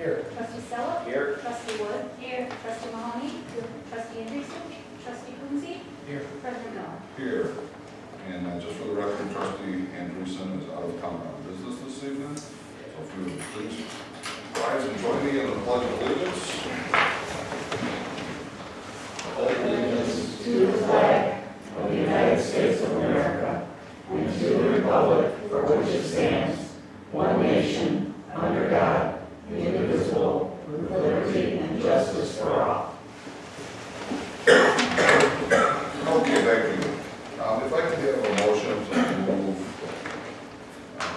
Here. Trustee Stella? Here. Trustee Wood? Here. Trustee Mahoney? Here. Trustee Andreessen? Trustee Coonsey? Here. President Miller? Here. And just for the record, trustee Andreessen is out of town on business this evening. So if you would please rise and join me in the pledge of allegiance. Allegiance to the flag of the United States of America and to the republic for which it stands, one nation, under God, indivisible, with liberty and justice for all. Okay, thank you. If I could have a motion to move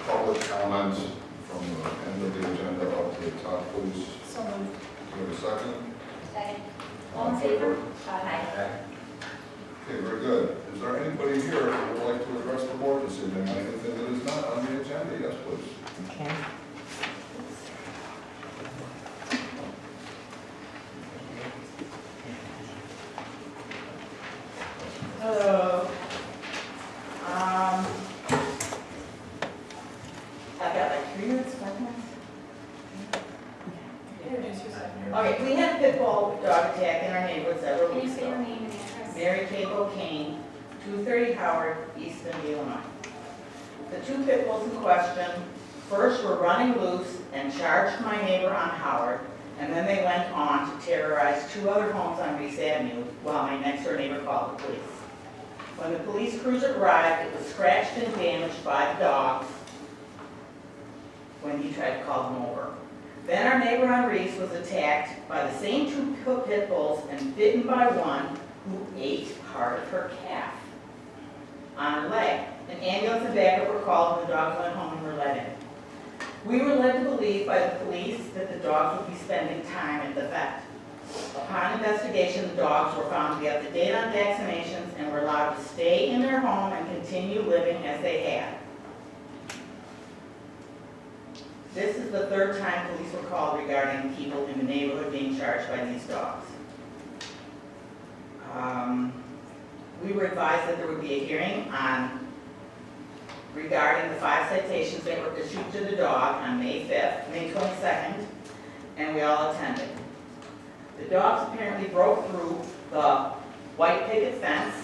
public comments from the end of the agenda up to the top, please. So moved. Do you have a second? Second. All in favor? Aye. Okay, very good. Is there anybody here who would like to address the board this evening on anything that is not on the agenda? Yes, please. Okay. Hello. I've got like 3 minutes, 5 minutes. Okay, we had a pit bull dog attack in our neighborhood several Can you weeks say your ago. name and address? Mary Kay O'Kane, 230 Howard, East Dundee, Illinois. The 2 pit bulls in question first were running loose and charged my neighbor on Howard, and then they went on to terrorize 2 other homes on Reese Avenue while my next door neighbor called the police. When the police cruiser arrived, it was scratched and damaged by the dogs when he tried to call them over. Then our neighbor on Reese was attacked by the same 2 pit bulls and bitten by one who ate part of her calf on her leg. An ambulance and backup were called and the dogs went home and were let in. We were led to believe by the police that the dogs would be spending time at the vet. Upon investigation, the dogs were found to be up to date on vaccinations and were allowed to stay in their home and continue living as they had. This is the 3rd time police were called regarding people in the neighborhood being charged by these dogs. We were advised that there would be a hearing regarding the 5 citations that were issued to the dog on May 22nd, and we all attended. The dogs apparently broke through the white picket fence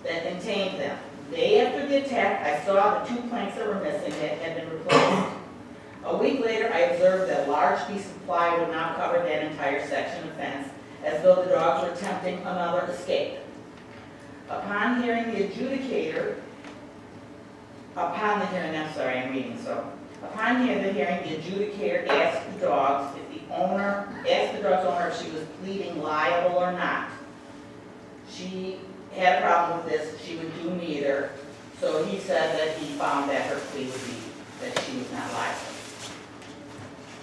that contained them. Day after the attack, I saw the 2 planks that were missing that had been replaced. A week later, I observed that a large piece of plywood now covered that entire section of fence, as though the dogs were attempting another escape. Upon hearing the adjudicator, upon the hearing the adjudicator asked the dog's owner if she was pleading liable or not. She had a problem with this, she would do neither, so he said that he found that her plea would be that she was not liable.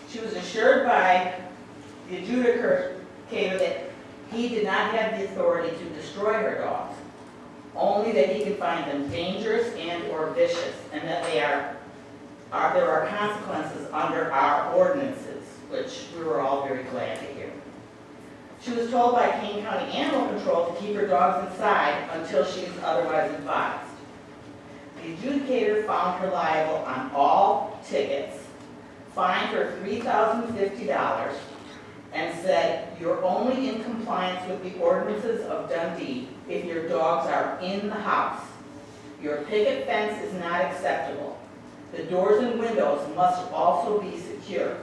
She was assured by the adjudicator that he did not have the authority to destroy her dogs, only that he could find them dangerous and or vicious, and that there are consequences under our ordinances, which we were all very glad to hear. She was told by Kane County Animal Control to keep her dogs inside until she is otherwise advised. The adjudicator found her liable on all tickets, fined her $3,050, and said, "You're only in compliance with the ordinances of Dundee if your dogs are in the house. Your picket fence is not acceptable. The doors and windows must also be secure."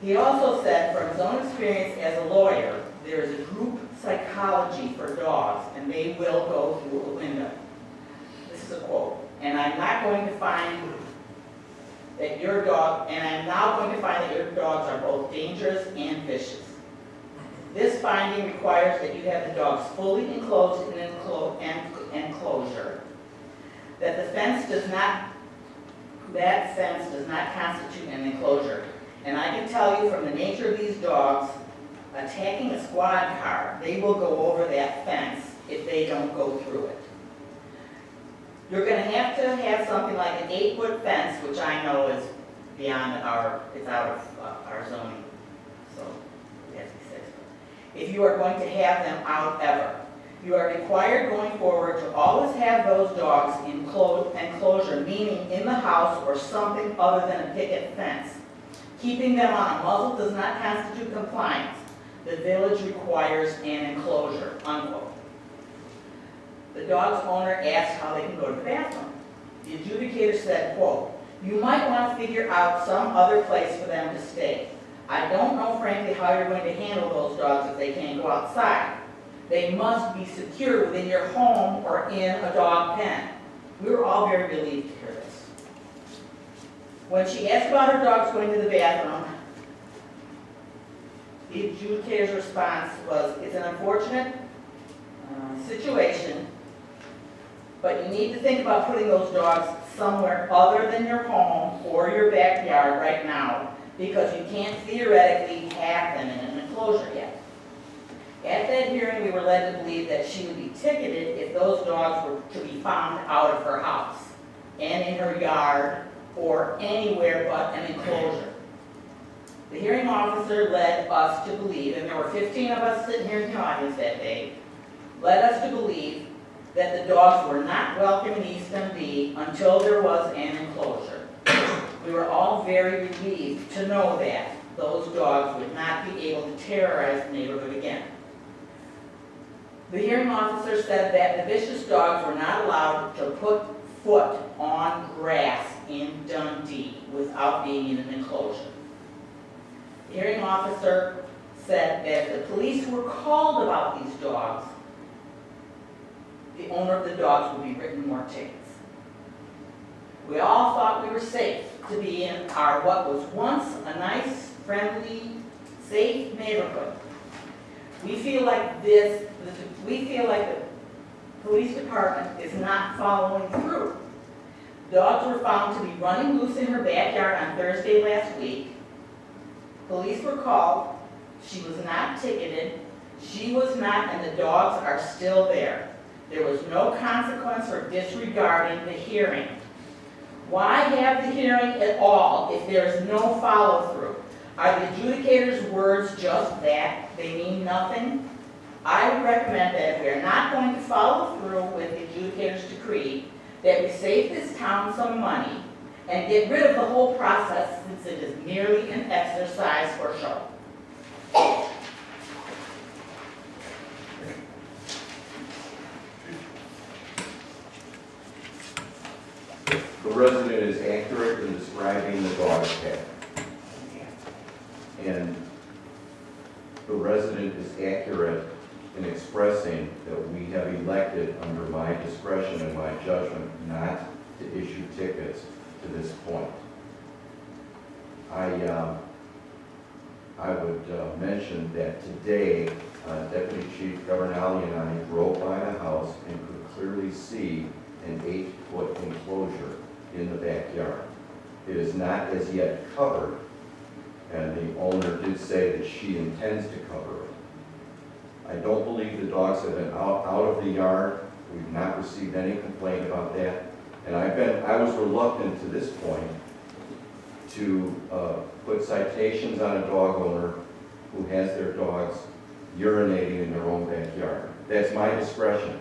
He also said, from his own experience as a lawyer, there is a group psychology for dogs, and they will go through a window. This is a quote. "And I'm not going to find that your dog, and I'm now going to find that your dogs are both dangerous and vicious. This finding requires that you have the dogs fully enclosed in an enclosure. That fence does not constitute an enclosure. And I can tell you from the nature of these dogs, attacking a squad car, they will go over that fence if they don't go through it. You're going to have something like an 8-foot fence, which I know is beyond it's out of our zoning, so it has to be 6 foot. If you are going to have them out ever, you are required going forward to always have those dogs in enclosure, meaning in the house or something other than a picket fence. Keeping them on a muzzle does not constitute compliance. The village requires an enclosure, unquote. The dog's owner asked how they can go to the bathroom. The adjudicator said, quote, "You might want to figure out some other place for them to stay. I don't know frankly how you're going to handle those dogs if they can't go outside. They must be secure within your home or in a dog pen." We were all very relieved to hear this. When she asked about her dogs going to the bathroom, the adjudicator's response was, "It's an unfortunate situation, but you need to think about putting those dogs somewhere other than your home or your backyard right now, because you can't theoretically have them in an enclosure yet." At that hearing, we were led to believe that she would be ticketed if those dogs were to be found out of her house and in her yard or anywhere but an enclosure. The hearing officer led us to believe, and there were 15 of us sitting here in the audience that day, led us to believe that the dogs were not welcome in East Dundee until there was an enclosure. We were all very relieved to know that those dogs would not be able to terrorize the neighborhood again. The hearing officer said that the vicious dogs were not allowed to put foot on grass in Dundee without being in an enclosure. The hearing officer said that if the police were called about these dogs, the owner of the dogs would be written more tickets. We all thought we were safe to be in our what was once a nice, friendly, safe neighborhood. We feel like the police department is not following through. Dogs were found to be running loose in her backyard on Thursday last week. Police were called. She was not ticketed. She was not, and the dogs are still there. There was no consequence for disregarding the hearing. Why have the hearing at all if there is no follow-through? Are the adjudicator's words just that? They mean nothing? I would recommend that if we are not going to follow through with the adjudicator's decree, that we save this town some money and get rid of the whole process, since it is merely an exercise for show. The resident is accurate in describing the dog attack. And the resident is accurate in expressing that we have elected, under my discretion and my judgment, not to issue tickets to this point. I would mention that today, Deputy Chief Governale and I drove by the house and could clearly see an 8-foot enclosure in the backyard. It is not as yet covered, and the owner did say that she intends to cover it. I don't believe the dogs have been out of the yard. We've not received any complaint about that. And I was reluctant to this point to put citations on a dog owner who has their dogs urinating in their own backyard. That's my discretion.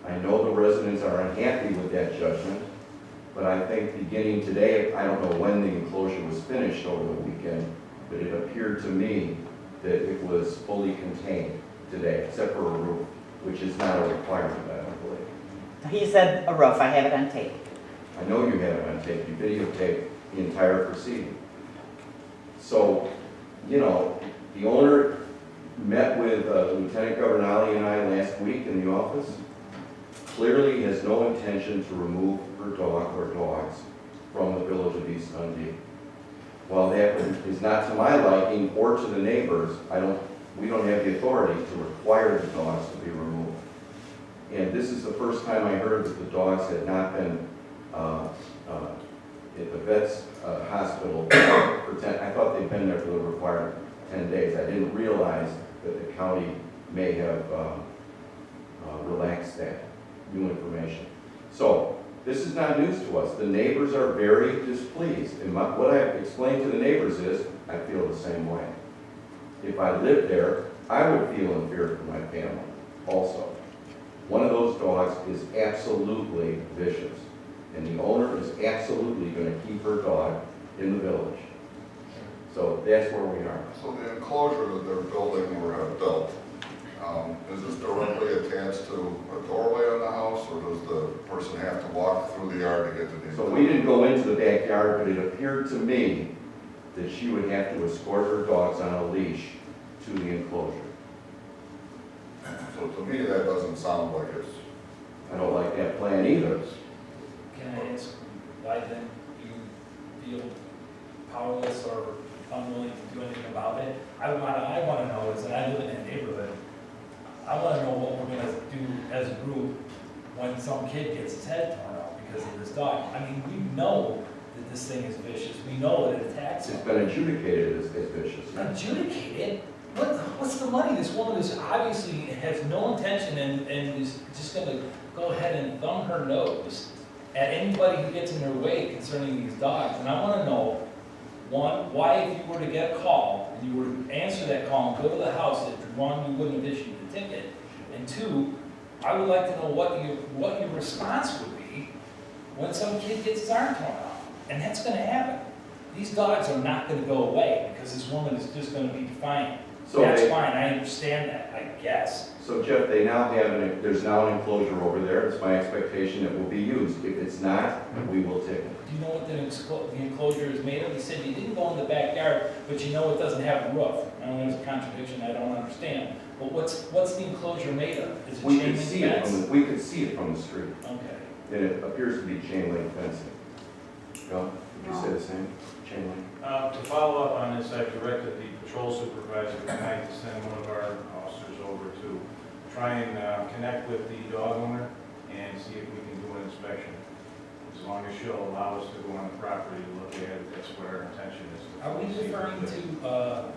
I know the residents are unhappy with that judgment, but I think beginning today, I don't know when the enclosure was finished over the weekend, but it appeared to me that it was fully contained today, except for a roof, which is not a requirement, I don't believe. He said a roof. I have it on tape. I know you have it on tape. You videotaped the entire proceeding. So, you know, the owner met with Lieutenant Governale and I last week in the office. Clearly has no intention to remove her dog or dogs from the village of East Dundee. While that is not to my liking or to the neighbors, we don't have the authority to require the dogs to be removed. And this is the first time I heard that the dogs had not been at the vet's hospital for 10, I thought they'd been there for the required 10 days. I didn't realize that the county may have relaxed that new information. So, this is not news to us. The neighbors are very displeased. And what I've explained to the neighbors is, I feel the same way. If I lived there, I would feel in fear for my family also. One of those dogs is absolutely vicious, and the owner is absolutely going to keep her dog in the village. So that's where we are. So the enclosure that they're building or have built, is this directly attached to a doorway on the house, or does the person have to walk through the yard to get to the So enclosure? we didn't go into the backyard, but it appeared to me that she would have to escort her dogs on a leash to the enclosure. So to me, that doesn't sound like it's, I don't like that plan either. Can I ask why then you feel powerless or unwilling to do anything about it? I wanna know is, and I live in that neighborhood, I wanna know what we're gonna do as a group when some kid gets his head torn off because of this dog. I mean, we know that this thing is vicious, we know that it attacks It's him. been adjudicated as vicious. Adjudicated? What's the money? This woman is obviously has no intention and is just gonna go ahead and thumb her nose at anybody who gets in her way concerning these dogs. And I wanna know, one, why if you were to get a call, and you were to answer that call and go to the house, that one, you wouldn't have issued the ticket. And two, I would like to know what your response would be when some kid gets his arm torn off. And that's gonna happen. These dogs are not gonna go away because this woman is just gonna be defiant. So That's they- fine, I understand that, I guess. So Jeff, they now have, there's now an enclosure over there. It's my expectation it will be used. If it's not, we will take it. Do you know what the enclosure is made of? You said you didn't go in the backyard, but you know it doesn't have a roof. I know there's a contradiction I don't understand. But what's the enclosure made of? Is it We chain could link see it fence? we could see it from the street. Okay. And it appears to be chain link fencing. Joe, did you say the same? Chain link? To follow up on this, I've directed the patrol supervisor tonight to send one of our officers over to try and connect with the dog owner and see if we can do an inspection. As long as she'll allow us to go on the property to look at it, that's what our intention is. Are we referring to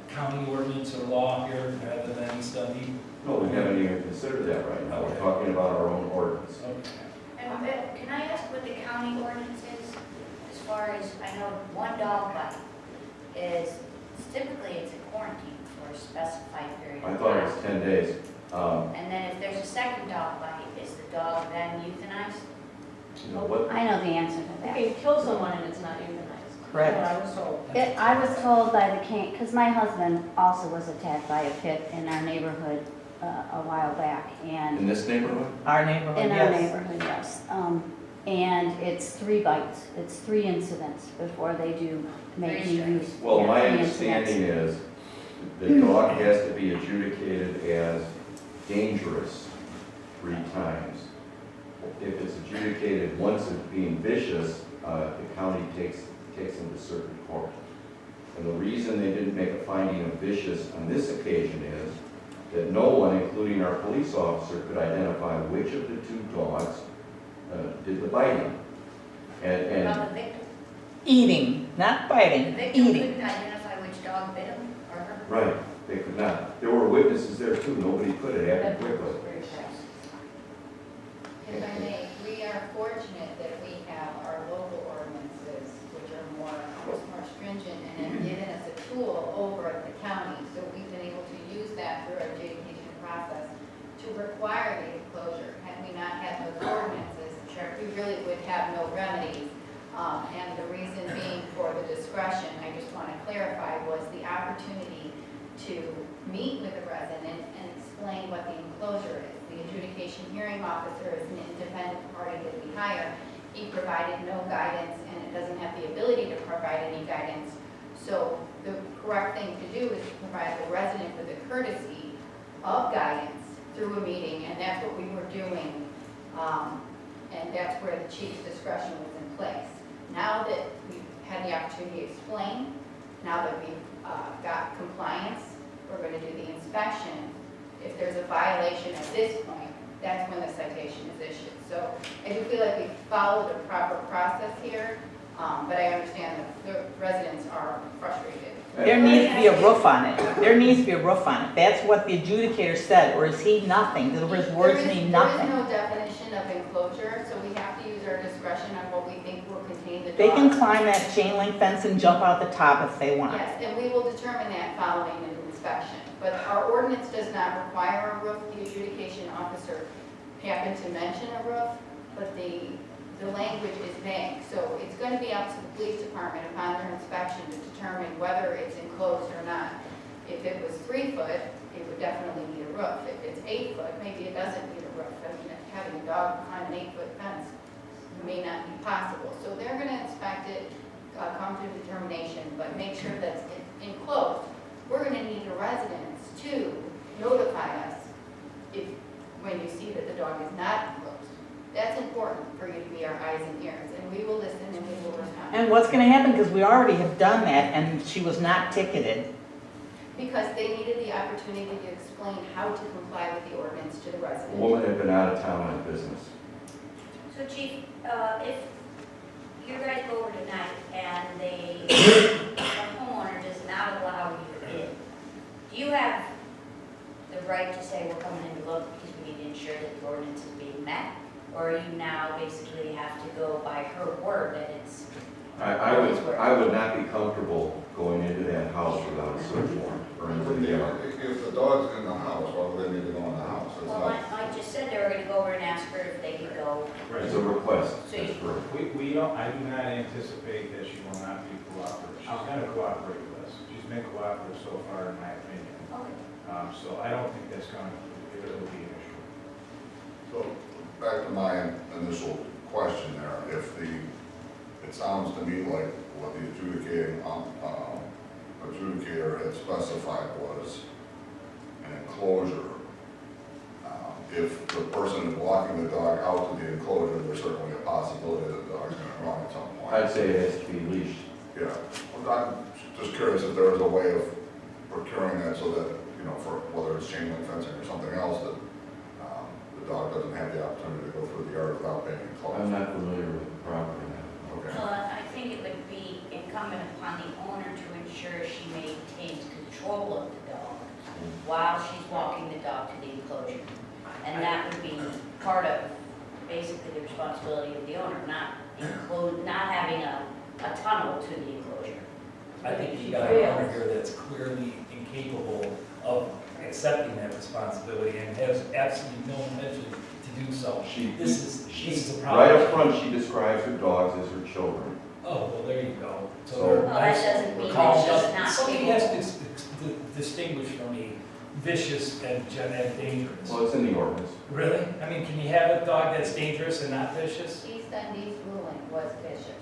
county ordinance or law here rather than East Dundee? No, we haven't even considered that right now. We're talking about our own ordinance. Okay. And can I ask what the county ordinance is? As far as, I know, one dog bite is, typically it's a quarantine for a specified period I of thought it time. was 10 days. And then if there's a second dog bite, is the dog then euthanized? You know what? I know the answer to You that. can kill someone and it's not euthanized. Correct. That's what I was told. I was told by the cane, because my husband also was attacked by a pit in our neighborhood a while back, and In this neighborhood? Our neighborhood, in our yes. neighborhood, yes. And it's 3 bites, it's 3 incidents before they do make you use. Well, yeah, my 3 understanding incidents. is the dog has to be adjudicated as dangerous 3 times. If it's adjudicated once as being vicious, the county takes them to circuit court. And the reason they didn't make a finding of vicious on this occasion is that no one, including our police officer, could identify which of the 2 dogs did the biting. And About the victim? Eating, not The biting, victim eating. couldn't identify which dog bit him or her? right, they could not. There were witnesses there too. Nobody could. It happened quickly. If I may, we are fortunate that we have our local ordinances, which are more stringent and have given us a tool over at the county. So we've been able to use that through our adjudication process to require the enclosure. Had we not had those ordinances, we really would have no remedies. And the reason being for the discretion, I just want to clarify, was the opportunity to meet with the resident and explain what the enclosure is. The adjudication hearing officer is an independent party that we hire. He provided no guidance and it doesn't have the ability to provide any guidance. So the correct thing to do is to provide the resident with the courtesy of guidance through a meeting, and that's what we were doing. And that's where the chief's discretion was in place. Now that we've had the opportunity to explain, now that we've got compliance, we're going to do the inspection. If there's a violation at this point, that's when the citation is issued. So I do feel like we followed a proper process here, but I understand that the residents are frustrated. There needs to be a roof on it. There needs to be a roof on it. That's what the adjudicator said, or is he nothing? Does his words mean nothing? There is no definition of enclosure, so we have to use our discretion on what we think will contain the dog. They can climb that chain link fence and jump out the top if they want. Yes, and we will determine that following an inspection. But our ordinance does not require a roof. The adjudication officer happened to mention a roof, but the language is vague. So it's going to be up to the police department upon their inspection to determine whether it's enclosed or not. If it was 3 foot, it would definitely need a roof. If it's 8 foot, maybe it doesn't need a roof. I mean, having a dog behind an 8-foot fence may not be possible. So they're gonna inspect it, come to a determination, but make sure that it's enclosed. We're gonna need the residents to notify us when you see that the dog is not enclosed. That's important for you to be our eyes and ears, and we will listen and we will respond. And what's gonna happen, because we already have done that, and she was not ticketed. Because they needed the opportunity to explain how to comply with the ordinance to the The residents. woman had been out of town on business. So Chief, if you guys go over tonight and the homeowner does not allow you in, do you have the right to say, we're coming in to look because we need to ensure that the ordinance is being met? Or you now basically have to go by her word that it's, I would not be comfortable going into that house without a search warrant or anything else. If the dog's in the house, why would they need to go in the house? It's well, not- Mike just said they were gonna go over and ask her if they could go. It's a request, So you- that's for, We don't, I do not anticipate that she will not be cooperative. She's gonna cooperate with us. She's been cooperative so far, in my opinion. Okay. So I don't think that's gonna, it'll be an issue. So, back to my initial question there, it sounds to me like what the adjudicator had specified was an enclosure. If the person is walking the dog out to the enclosure, there's certainly a possibility that the dog's gonna run at some point. I'd say it has to be leashed. Yeah, well, I'm just curious if there is a way of procuring that so that, for whether it's chain link fencing or something else, that the dog doesn't have the opportunity to go through the yard without being enclosed. I'm not familiar with the property now. Okay. Well, I think it would be incumbent upon the owner to ensure she maintains control of the dog while she's walking the dog to the enclosure. And that would be part of basically the responsibility of the owner, not having a tunnel to the enclosure. I think you got a owner here that's clearly incapable of accepting that responsibility and has absolutely no intention to do so. This is a problem. Right up front, she describes her dogs as her children. Oh, well, there you go. So- So Well, that doesn't mean calm that she's down. not Somebody capable. has to distinguish for me vicious and dangerous. Well, it's in the ordinance. Really? I mean, can you have a dog that's dangerous and not vicious? East Dundee's ruling was vicious.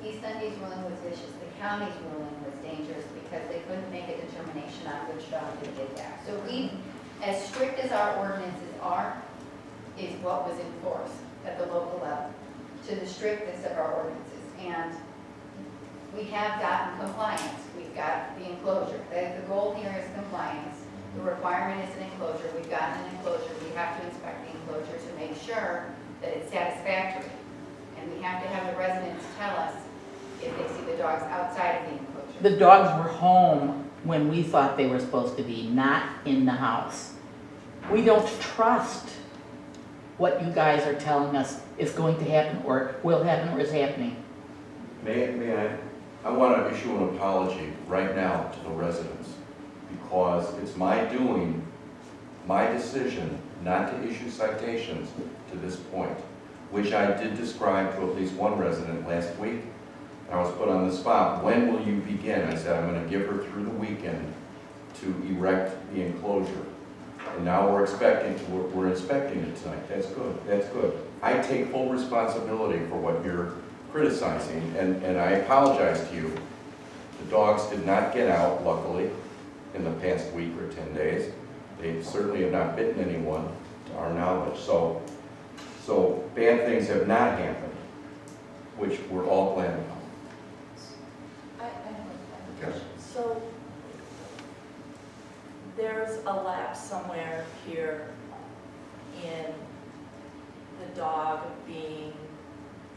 East Dundee's ruling was vicious. The county's ruling was dangerous because they couldn't make a determination on which dog to get back. So as strict as our ordinances are, is what was enforced at the local level, to the strictest of our ordinances. And we have gotten compliance. We've got the enclosure. The goal here is compliance. The requirement is an enclosure. We've gotten an enclosure. We have to inspect the enclosure to make sure that it's satisfactory. And we have to have the residents tell us if they see the dogs outside of the enclosure. The dogs were home when we thought they were supposed to be, not in the house. We don't trust what you guys are telling us is going to happen or will happen or is happening. May I want to issue an apology right now to the residents because it's my doing, my decision not to issue citations to this point, which I did describe to at least one resident last week. I was put on the spot, when will you begin? I said, I'm going to give her through the weekend to erect the enclosure. And now we're inspecting it tonight. That's good, that's good. I take full responsibility for what you're criticizing, and I apologize to you. The dogs did not get out, luckily, in the past week or 10 days. They certainly have not bitten anyone, to our knowledge. So bad things have not happened, which we're all glad about. I have a Yes. question. So there's a lapse somewhere here in the dog being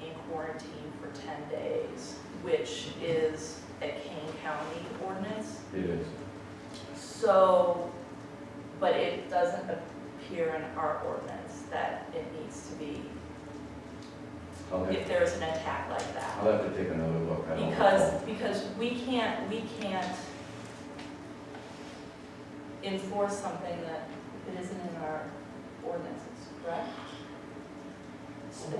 in quarantine for 10 days, which is a Kane County ordinance. It is. So, but it doesn't appear in our ordinance that it needs to be, if there's an attack like that. I'll have to take another look. I don't know. Because we can't enforce something that it isn't in our ordinances, correct?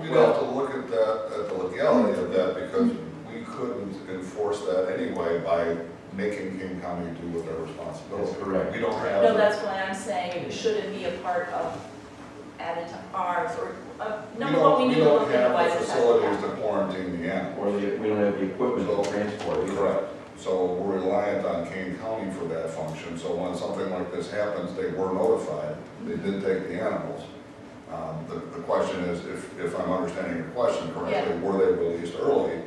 We'd have to look at that, at the legality of that, because we couldn't enforce that anyway by making King County do what their responsibility. That's correct. We don't have. No, that's why I'm saying, should it be a part of, added to ours, or, number one, we need to look at why We don't have the this has to facilities to happen. quarantine the animals. Or we don't have the equipment to transport either. Correct. So we're reliant on Kane County for that function, so when something like this happens, they were notified, they did take the animals. The question is, if I'm understanding your question correctly, were they released early?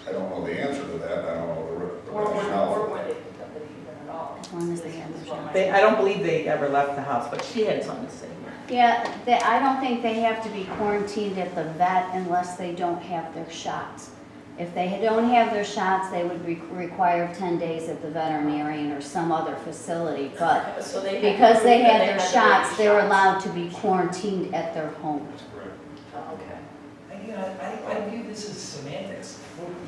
I don't know the answer to that, I don't know the rationale. Or were they picked up even at all? As long as they have their shots. I don't believe they ever left the house, but she had something to say. Yeah, I don't think they have to be quarantined at the vet unless they don't have their shots. If they don't have their shots, they would require 10 days at the veterinarian or some other facility, but So they had- because they had then their to shots, get they're shots. allowed to be quarantined at their home. That's correct. Oh, okay. You know, I view this as semantics.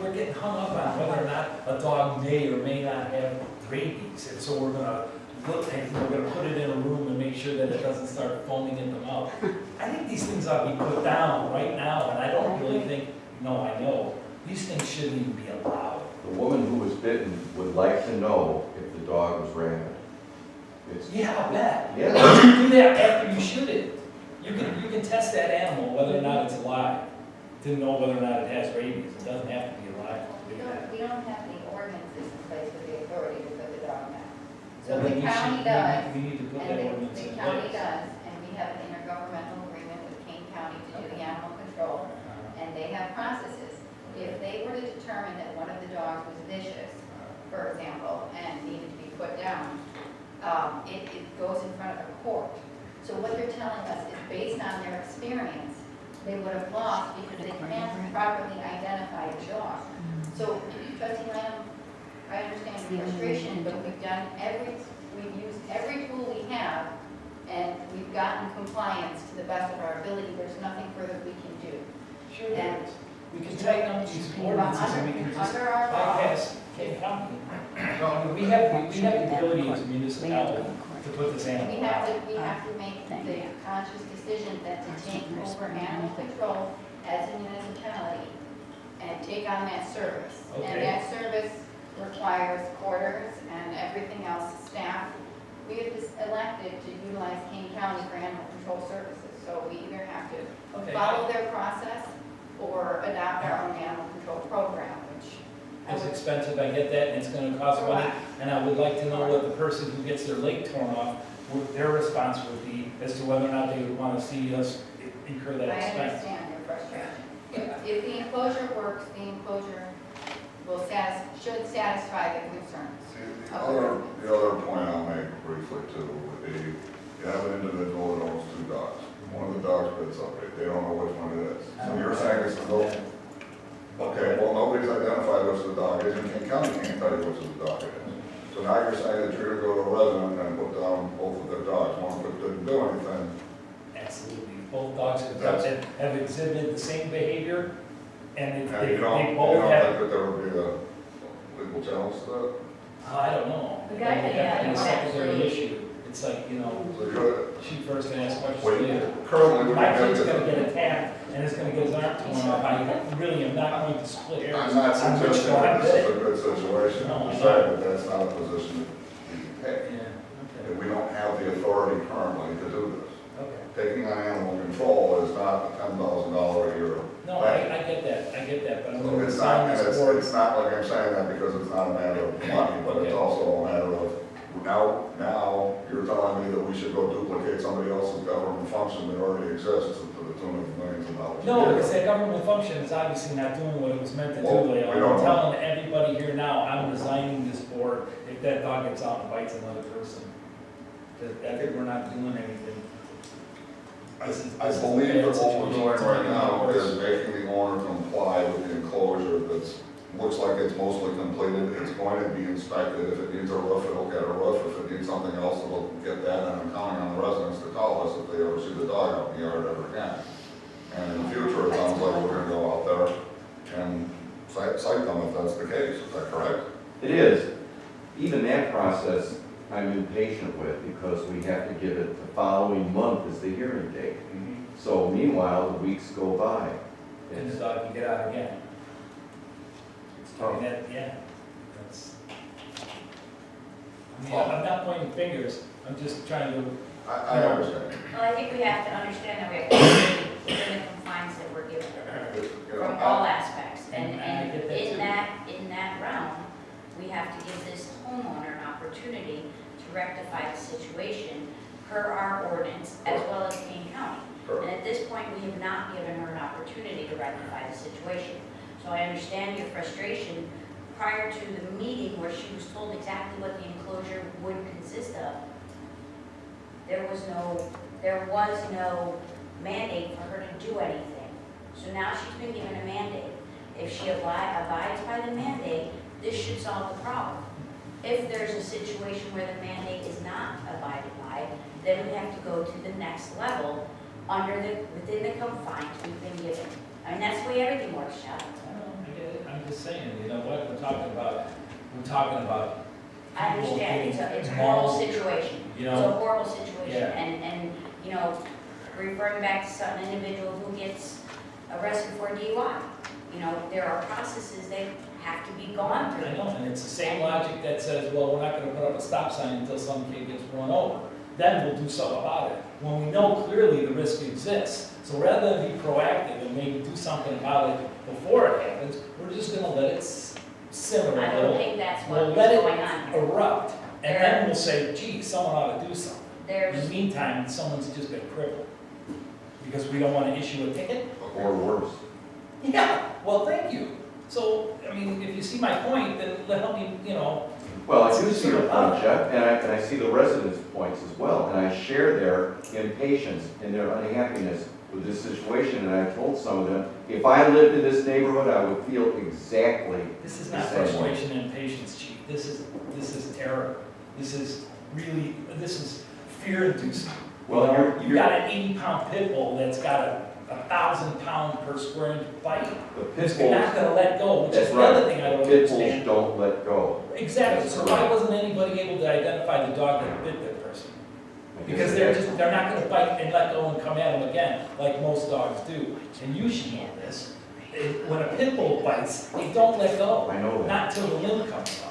We're getting hung up on whether or not a dog may or may not have rabies, and so we're gonna look and we're gonna put it in a room and make sure that it doesn't start foaming at the mouth. I think these things ought to be put down right now, and I don't really think, no, I know, these things shouldn't even be allowed. The woman who was bitten would like to know if the dog was rabid. It's, Yeah, I bet. yeah, You do that after you shoot it. You can test that animal whether or not it's alive, to know whether or not it has rabies. It doesn't have to be alive to do that. We don't have the ordinances in place with the authority to put the dog down. So Well, then the we county should- does, We need to put that and ordinance the in county place. does, and we have an intergovernmental agreement with Kane County to do the animal control, and they have processes. If they were to determine that one of the dogs was vicious, for example, and needed to be put down, it goes in front of a court. So what they're telling us is based on their experience, they would have lost because they can't properly identify the dog. So trustee Lamb, I understand your frustration, but we've used every tool we have, and we've gotten compliance to the best of our ability. There's nothing further we can do. Sure there And is. We can tighten up these ordinances and we can just under our law, bypass King County. We have the ability as a municipality to put this animal we have out. to make the conscious decision that to take over animal control as a municipality and take on that service. Okay. And that service requires quarters and everything else, staff. We have just elected to utilize Kane County for animal control services, so we either have to Okay. follow their process or adopt our own animal control program, which I It's would. expensive, I get that, and it's gonna cost money, Correct. and I would like to know what the person who gets their leg torn off, what their response would be as to whether or not they would wanna see us incur that I expense. understand your frustration. If the enclosure works, the enclosure should satisfy the concerns. The other point I'll make briefly too would be, you have an individual that owns 2 dogs. One of the dogs bits somebody, they don't know which one it is. So you're saying it's the dog? Okay, well, nobody's identified which the dog is, and King County can't tell you which of the dog it is. So now you're saying that you're gonna go to a resident and put down both of their dogs, one of which didn't do anything. Absolutely, both dogs That's- have exhibited the same behavior, and And they you don't both think have, that there would be a legal challenge to that? I don't know. The guy that- yeah, It's a secondary actually- issue, it's like, you know, So you're, shoot first and ask well, questions later. currently we My don't kid's have gonna this. get attacked, and it's gonna get his arm torn off, I really am not going to split hairs. I'm not on which suggesting dog that did this is it. a good situation, No, I'm I just know. saying that that's not a position that we can take. Yeah, That we don't have the authority currently to do this. okay. Taking on animal control is not a $10,000 a year. No, I get that, but I'm So gonna it's not, resign and this board. it's not like I'm saying that because it's not a matter of money, but it's Okay. also a matter of, now you're telling me that we should go duplicate somebody else's government function that already exists to the tune of millions of dollars. a No, year. because that government function is obviously not doing what it was meant to do, Well, Leo. we don't I'm know. telling everybody here now, I'm resigning this board if that dog gets out and bites another person. That we're not doing anything. This is- I this is a believe bad that what we're situation. doing It's right making it now worse. is making the owner comply with the enclosure that's, looks like it's mostly completed. It's going to be inspected. If it needs a roof, it'll get a roof. If it needs something else, it'll get that. And I'm counting on the residents to call us if they ever see the dog out in the yard ever again. And in the future, it sounds like we're gonna go out there and cite them if that's the case. Is that correct? it is. Even that process, I'm impatient with because we have to give it the following month as the hearing date. So meanwhile, the weeks go by. And the dog can get out again. I mean, yeah, that's, I mean, I'm not pointing fingers, I'm just trying to, I understand. Well, I think we have to understand that we have to stay within the confines that we're given You know, from all aspects. And I get that In too. in that realm, we have to give this homeowner an opportunity to rectify the situation per our ordinance as well as Kane County. And Correct. at this point, we have not given her an opportunity to rectify the situation. So I understand your frustration. Prior to the meeting where she was told exactly what the enclosure would consist of, there was no mandate for her to do anything. So now she's been given a mandate. If she abides by the mandate, this should solve the problem. If there's a situation where the mandate is not abided by, then we have to go to the next level within the confines we've been given. I mean, that's the way everything works, Shelley. I don't know, I get it, I'm just saying, you know what, we're talking about I people understand, getting it's a horrible mauled, situation. you It's a know? horrible situation, Yeah. and, you know, referring back to some individual who gets arrested for DUI, you know, there are processes that have to be gone through. I know, and it's the same logic that says, well, we're not gonna put up a stop sign until some kid gets run over. Then we'll do something about it, when we know clearly the risk exists. So rather than be proactive and maybe do something about it before it happens, we're just gonna let it simmer I a don't little. think that's We'll what let is it going on here. erupt, and then we'll say, gee, someone ought to do something. In There's, the meantime, someone's just been crippled, because we don't wanna issue a ticket? Or worse. Yeah, well, thank you. So, I mean, if you see my point, then help me, you know, Well, I do see your point, Jeff, and I see the residents' points as well, and I share their impatience and their unhappiness with this situation, and I've told some of them, if I lived in this neighborhood, I would feel exactly this is the not same way. frustration and impatience, chief. This is terror. This is really, this is fear-inducing. Well, You've got an 80-pound pit bull that's got a 1,000-pound per square inch bite. The pit It's bulls, not gonna let go, which is that's the other right, thing I don't pit bulls understand. don't let go. Exactly, so why wasn't anybody able to identify the dog that bit that person? Because they're not gonna bite and let go and come at them again, like most dogs do. And you should know this. When a pit bull bites, they don't let go, I know that. not till the limb comes off.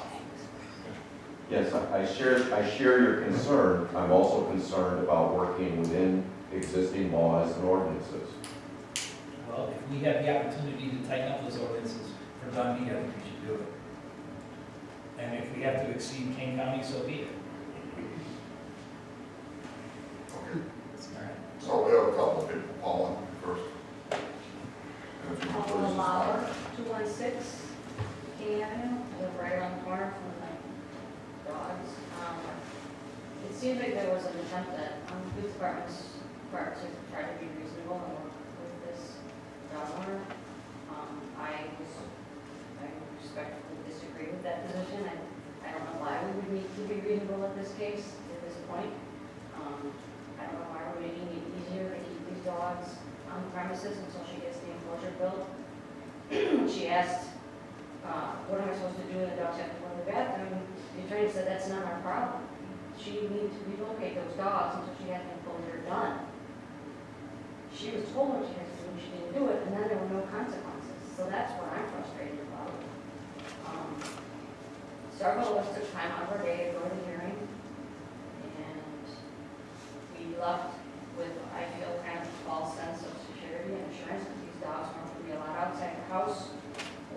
Yes, I share your concern. I'm also concerned about working within existing laws and ordinances. Well, if we have the opportunity to tighten up those ordinances for Dundee, I think we should do it. And if we have to exceed Kane County, so be it. Okay. All right. So we have a couple of people, Paula first. And if you could please just- Lauer, 216 King Avenue, I live right around the corner from my dogs. It seems like there was an attempt at, police department's part to try to be reasonable and work with this dog owner. I respectfully disagree with that position. I don't know why we would need to be reasonable at this case, at this point. I don't know why we're making it easier to keep these dogs on premises until she gets the enclosure built. She asked, what am I supposed to do when the dogs have to go to the bathroom? The attorney said that's not our problem. She needs to relocate those dogs until she has the enclosure done. She was told what she had to do, and she didn't do it, and then there were no consequences. So that's what I'm frustrated about. Several of us took time out of our day to go to the hearing, and we left with, I feel, kind of a false sense of security and assurance that these dogs weren't going to be allowed outside the house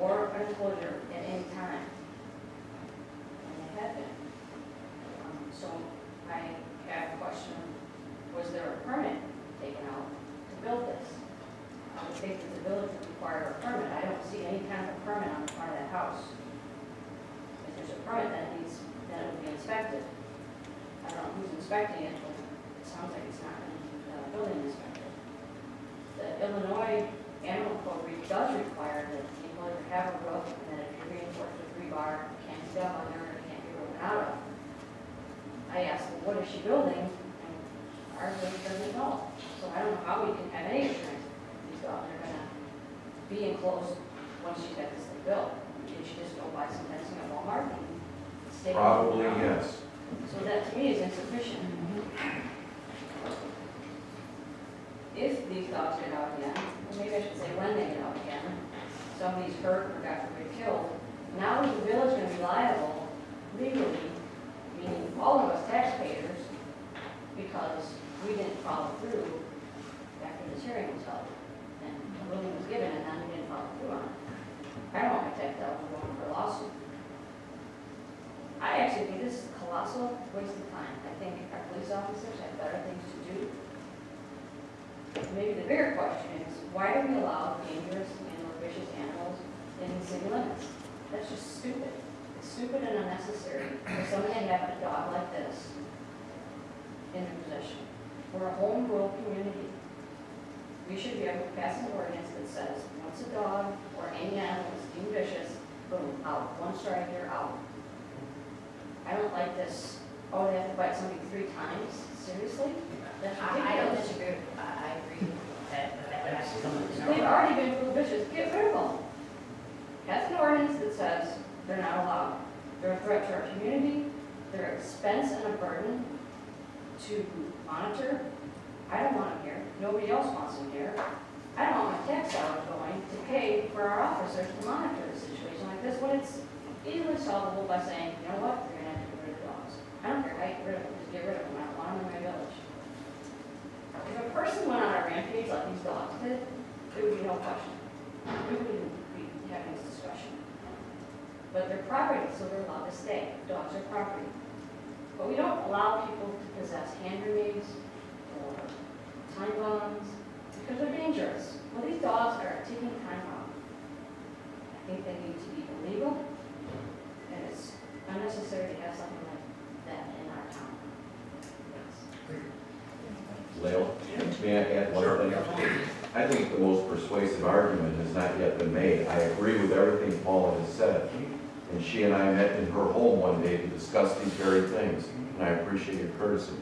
or an enclosure at any time. And they had been. So I have a question, was there a permit taken out to build this? I would think that the village would require a permit. I don't see any kind of a permit on the front of that house. If there's a permit, then it would be inspected. I don't know who's inspecting it, but it sounds like it's not a building inspector. The Illinois Animal Code does require that the enclosure have a roof and that it be reinforced with rebar, it can't be dug under, it can't be broken out of. I asked, well, what is she building? And our village doesn't know. So I don't know how we can have any assurance that these dogs are gonna be enclosed once she's got this thing built. Did she just go buy some fencing at Walmart and stake it all Probably, down? yes. So that to me is insufficient. If these dogs get out again, or maybe I should say when they get out again, somebody's hurt or got really killed, Now is the village gonna be liable legally, meaning all of us taxpayers, because we didn't follow through after this hearing was held, and the ruling was given, and then we didn't follow through on it. I don't want my tax dollars going for a lawsuit. I actually think this is a colossal waste of time. I think our police officers have better things to do. Maybe the bigger question is, why do we allow dangerous and/or vicious animals in the city limits? That's just stupid. It's stupid and unnecessary for somebody to have a dog like this in their possession. We're a home rule community. We should be able to pass an ordinance that says, once a dog or any animal is deemed vicious, boom, out. One strike, you're out. I don't like this, oh, they have to bite somebody 3 times? Seriously? That's I don't ridiculous. disagree, I agree with that. They've already been proved vicious, get rid of them. Pass an ordinance that says they're not allowed. They're a threat to our community, they're an expense and a burden to monitor. I don't want them here, nobody else wants them here. I don't want my tax dollars going to pay for our officers to monitor a situation like this when it's easily solvable by saying, you know what, we're gonna have to get rid of dogs. I don't care how you get rid of them, just get rid of them, I don't want them in my village. If a person went on a rampage like these dogs did, there would be no question. We wouldn't be having this discussion. But they're property, so they're allowed to stay. Dogs are property. But we don't allow people to possess hand grenades or time bombs because they're dangerous. Well, these dogs are a ticking time bomb. I think they need to be illegal, and it's unnecessary to have something like that in our town. Lale, may I add one Sure, thing? absolutely. I think the most persuasive argument has not yet been made. I agree with everything Paula has said. And she and I met in her home one day to discuss these very things, and I appreciate your courtesy.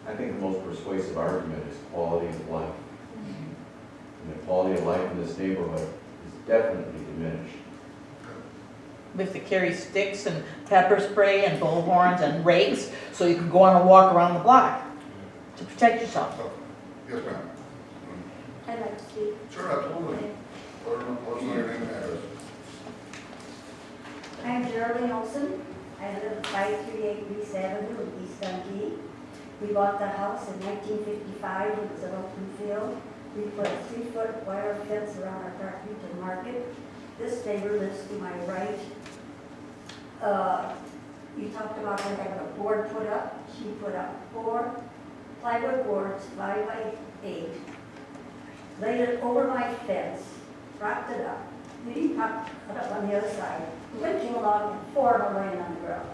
I think the most persuasive argument is quality of life. And the quality of life in this neighborhood is definitely diminished. We have to carry sticks and pepper spray and bullhorns and rakes so you can go on a walk around the block to protect yourself. Yes, ma'am. I'd like to speak. Sure, absolutely. What's your name and address? I'm Geraldine Olson. I live at 538 Reese Avenue in East Dundee. We bought the house in 1955. It was an open field. We put a 3-foot wire fence around our property to market. This neighbor lives to my right. You talked about her having a board put up. She put up 4 plywood boards, 5 by 8, laid it over my fence, propped it up. He popped it up on the other side. The wind came along and 4 of them laying on the ground.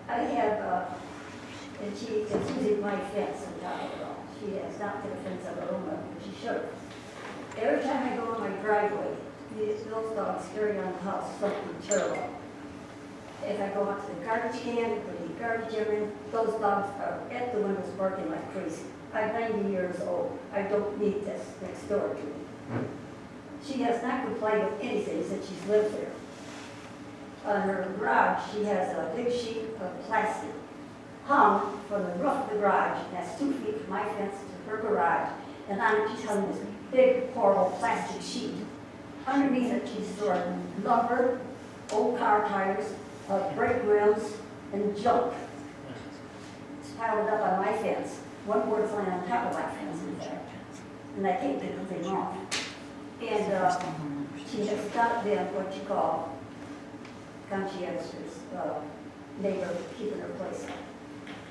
I have, and it's using my fence on top of it all. She has not put a fence on her own, but she should. Every time I go on my driveway, those dogs carry on the house something terrible. If I go out to the garbage can, put the garbage in, those dogs are at the windows barking like crazy. I'm 90 years old. I don't need this next door to me. She has not complied with anything since she's lived there. On her garage, she has a big sheet of plastic hung from the roof of the garage, and that's 2 feet from my fence to her garage. And on it, she's hung this big, horrible plastic sheet. Underneath it, she's storing lumber, old car tires, brake rims, and junk. It's piled up on my fence. One board's laying on top of my fence, in fact, and I can't get the thing off. And she has not been what you call conscientious neighbor, keeping her place.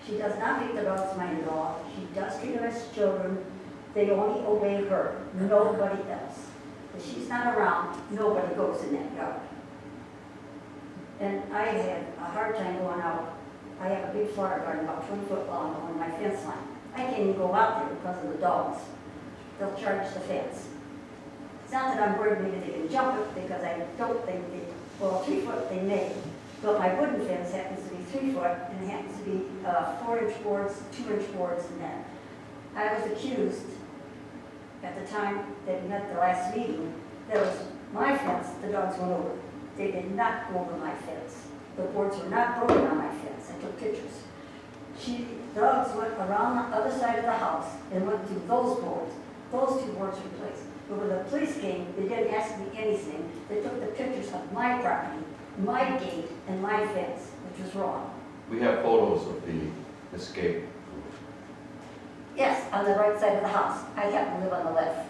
She does not make the dogs mind at all. She does treat them as children. They only obey her, nobody else. If she's not around, nobody goes in that yard. And I had a hard time going out. I have a big flower garden about 20 foot long on my fence line. I can't even go out there because of the dogs. They'll charge the fence. It's not that I'm worried maybe they can jump it, because I don't think they, well, 3 foot they may. But my wooden fence happens to be 3 foot, and it happens to be 4-inch boards, 2-inch boards, and that. I was accused at the time that we met the last meeting, that was my fence, the dogs went over. They did not go over my fence. The boards were not broken on my fence. I took pictures. The dogs went around the other side of the house and went through those boards. Those 2 boards were replaced. But when the police came, they didn't ask me anything. They took the pictures of my property, my gate, and my fence, which was wrong. We have photos of the escape. Yes, on the right side of the house. I happen to live on the left.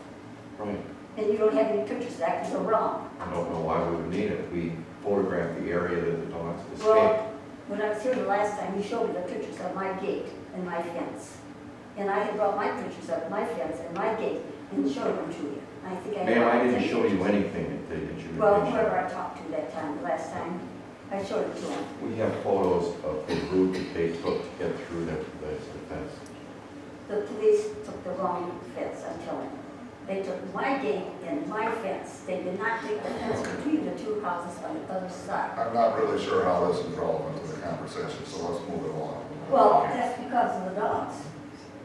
Right. And you don't have any pictures of that because they're wrong. I don't know why we would need it. We photographed the area that the dogs escaped. Well, when I was here the last time, you showed me the pictures of my gate and my fence. And I had brought my pictures of my fence and my gate and showed them to you. I think I. Ma'am, I didn't show you anything that you Well, mentioned. whoever I talked to that time, the last time, I showed it to them. We have photos of the route that they took to get through the fence. The police took the wrong fence, I'm telling you. They took my gate and my fence. They did not take the fence between the two houses on the other side. I'm not really sure how this is relevant to the conversation, so let's move it along. Well, that's because of the dogs.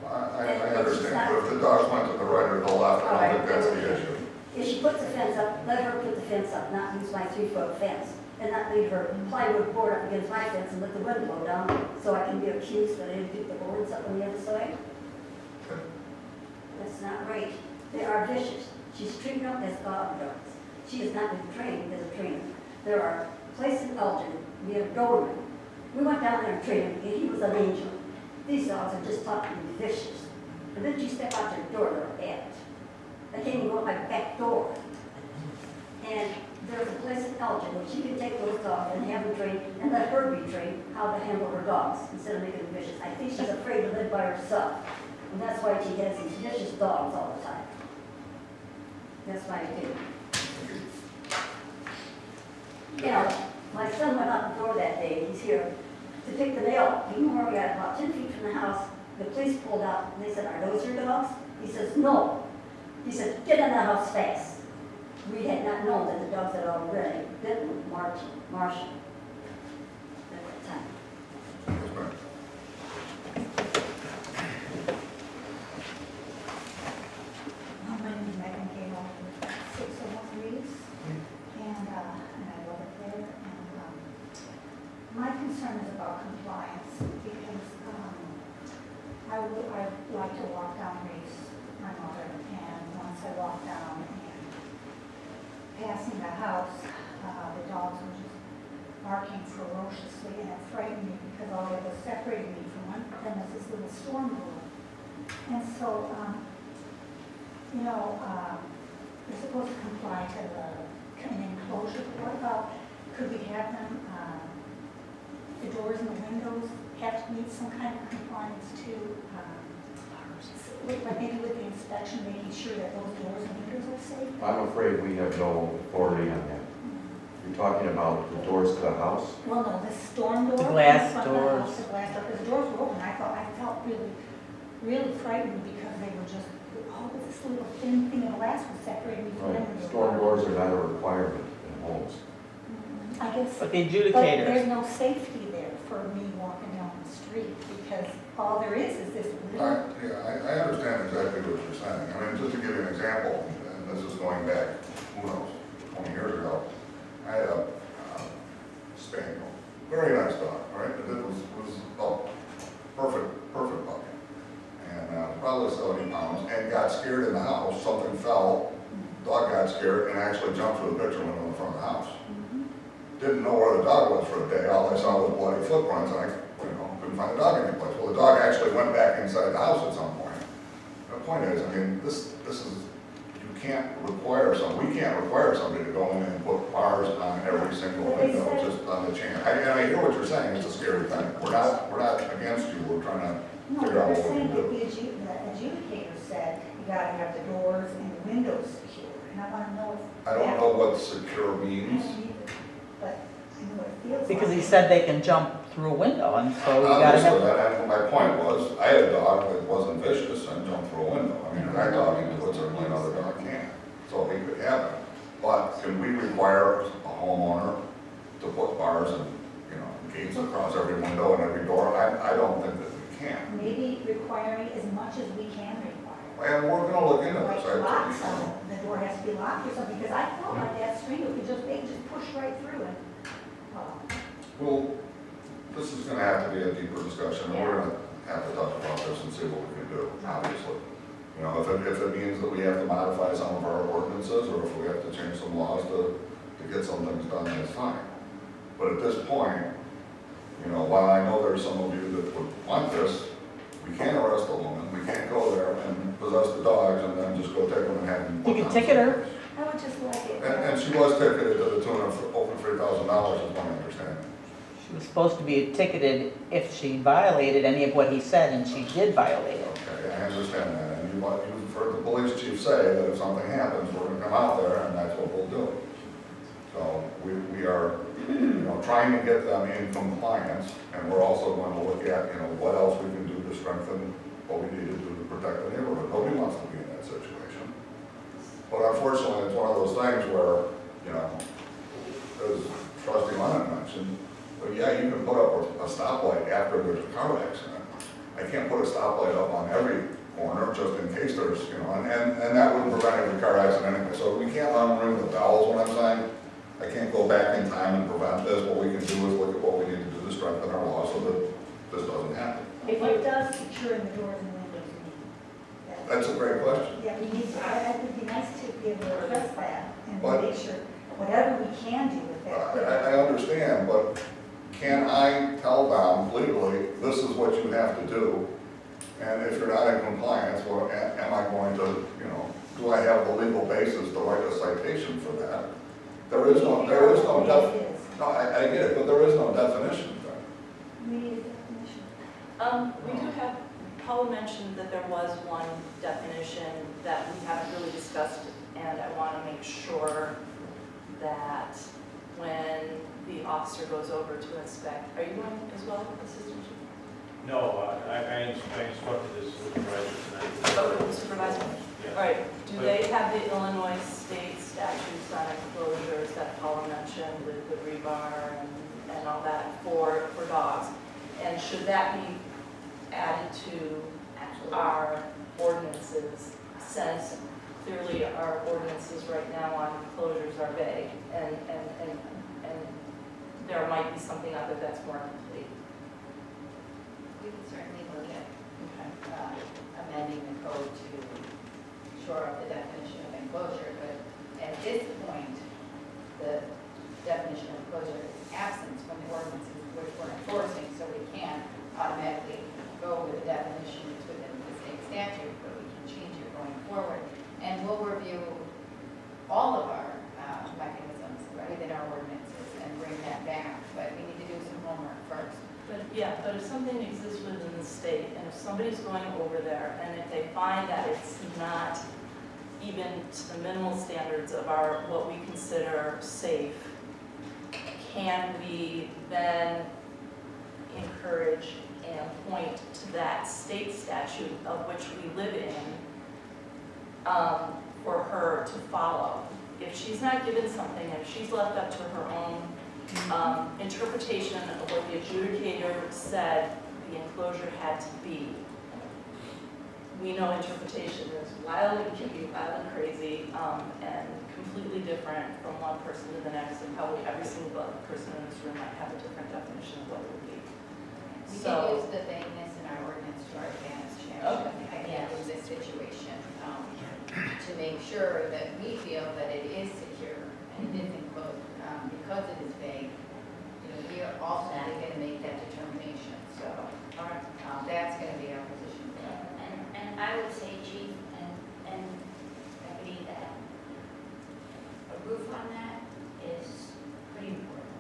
I understand, but if the dogs went to the right or the left, I don't think that's the issue. If she puts the fence up, let her put the fence up, not use my 3-foot fence, and not leave her plywood board up against my fence and let the wind blow down, so I can be accused that I didn't pick the boards up on the other side. Okay. That's not right. They are vicious. She's treating them as dog dogs. She has not been trained as a trainer. There are places in Elgin, we have Doberman. We went down there and trained him, and he was an angel. These dogs are just taught to be vicious. And then you step out your door, they're bad. They can't even go out my back door. And there's a place in Elgin where she can take those dogs and have them trained, and let her be trained how to handle her dogs instead of making them vicious. I think she's afraid to live by herself. And that's why she has these vicious dogs all the time. That's my opinion. You know, my son went out the door that day, he's here, to pick the mail. You know where we got about 10 feet from the house, the police pulled out, and they said, "Are those your dogs?" He says, "No." He said, "Get in the house fast." We had not known that the dogs had already bitten Marshall at that time. Yes, ma'am. My name is Megan Gale, 601 Reeves, and I live there. And my concern is about compliance because I like to walk down Reeves, my mother, and once I walk down and passing the house, the dogs were just barking ferociously, and it frightened me because all that was separating me from one of them was this little storm door. And so, you know, they're supposed to comply to an enclosure. What about, could we have them, the doors and the windows have to meet some kind of compliance too? Like maybe with the inspection, making sure that those doors and windows are safe? I'm afraid we have no authority on that. You're talking about the doors to the house? Well, no, the storm door. The glass in front of the doors. house, the glass door, because the doors were open. I felt really frightened because they were just, oh, this little thin thing of glass was separating me from them. Right. Storm doors are not a requirement in homes. I guess. But the But adjudicators, there's no safety there for me walking down the street because all there is this little. I understand exactly what you're saying. I mean, just to give you an example, and this is going back, who knows, 20 years ago, I had a spaniel, very nice dog, all right? But it was a perfect puppy. And probably 70 pounds, and got scared in the house, something fell, dog got scared, and actually jumped through the picture window in front of the house. Didn't know where the dog was for a day, all I saw was bloody footprints, and I couldn't find the dog anyplace. Well, the dog actually went back inside the house at some point. The point is, I mean, this is, you can't require we can't require somebody to go in and put bars on every single window, just on the chance. And I hear what you're saying, it's a scary thing. We're not against you, we're trying to No, figure out they're what we saying can that do. the adjudicator said you gotta have the doors and the windows secure. And I wanna know if. I don't know what secure I means. don't either, but I know what it feels like. because he said they can jump through a window, and so we gotta Obviously, have. and my point was, I had a dog that wasn't vicious and jumped through a window. I mean, I dog into it, certainly another dog can. So it could happen. But can we require a homeowner to put bars and, gates across every window and every door? I don't think that we can. Maybe requiring as much as we can require. And we're gonna look into Like this. locks on it, the door has to be locked or something, because I felt like that string, they could just push right through it. Well, this is gonna have to be a deeper discussion, and we're gonna have to talk about this and see what we can do, obviously. You know, if it means that we have to modify some of our ordinances, or if we have to change some laws to get some things done, that's fine. But at this point, you know, while I know there's some of you that would want this, we can't arrest a woman, we can't go there and possess the dogs and then just go take them and have them. You can ticket her. I would just like it. And she was ticketed to the tune of over $3,000 is my understanding. She was supposed to be ticketed if she violated any of what he said, and she did violate it. Okay, I understand that, and you've heard the police chief say that if something happens, we're gonna come out there and that's what we'll do. So we are, you know, trying to get them in compliance, and we're also going to look at, you know, what else we can do to strengthen what we need to do to protect the neighborhood. Nobody wants to be in that situation. But unfortunately, it's one of those things where, you know, as Trustee Lennon mentioned, well, yeah, you can put up a stoplight after there's a car accident. I can't put a stoplight up on every corner just in case there's, you know, and that would prevent every car accident anyway. So we can't unring the bells, what I'm saying. I can't go back in time and prevent this. What we can do is look at what we need to do to strengthen our law so that this doesn't happen. What does securing the doors and windows mean? That's a great question. Yeah, we need, it would be nice to be able to address that and But- make sure, whatever we can do with that. I understand, but can I tell them legally, this is what you have to do? And if you're not in compliance, well, am I going to, you know, do I have the legal basis to write a citation for that? There is no, Yes, it is. no, I get it, but there is no definition for it. We need a definition. We do have, Paula mentioned that there was one definition that we haven't really discussed, and I want to make sure that when the officer goes over to inspect, are you going as well, Assistant Chief? No, I instructed this supervisor tonight. Oh, Supervisor? Yeah. All right, do they have the Illinois state statutes on enclosures that Paula mentioned with the rebar and all that for dogs? And should that be added to our ordinances, since clearly our ordinances right now on enclosures are vague, and there might be something out there that's more complete? We can certainly look at amending the code to shore up the definition of enclosure, but at this point, the definition of enclosure is absent from the ordinances which we're enforcing, so we can't automatically go with the definition that's within the state statute, but we can change it going forward. And we'll review all of our mechanisms within our ordinances and bring that back, but we need to do some homework first. But yeah, but if something exists within the state, and if somebody's going over there, and if they find that it's not even to the minimal standards of our, what we consider safe, can we then encourage and point to that state statute of which we live in for her to follow? If she's not given something, if she's left up to her own interpretation of what the adjudicator said the enclosure had to be. We know interpretation is wild and can be wild and crazy, and completely different from one person to the next, and probably every single person in this room might have a different definition of what it would be. We So, can use the vagueness in our ordinance to our advantage, again, in this situation, to make sure that we feel that it is secure and it is enclosed, because it is vague. You know, we are ultimately going to make that determination, so, that's going to be our position. And I would say, Chief and Deputy, that a roof on that is pretty important.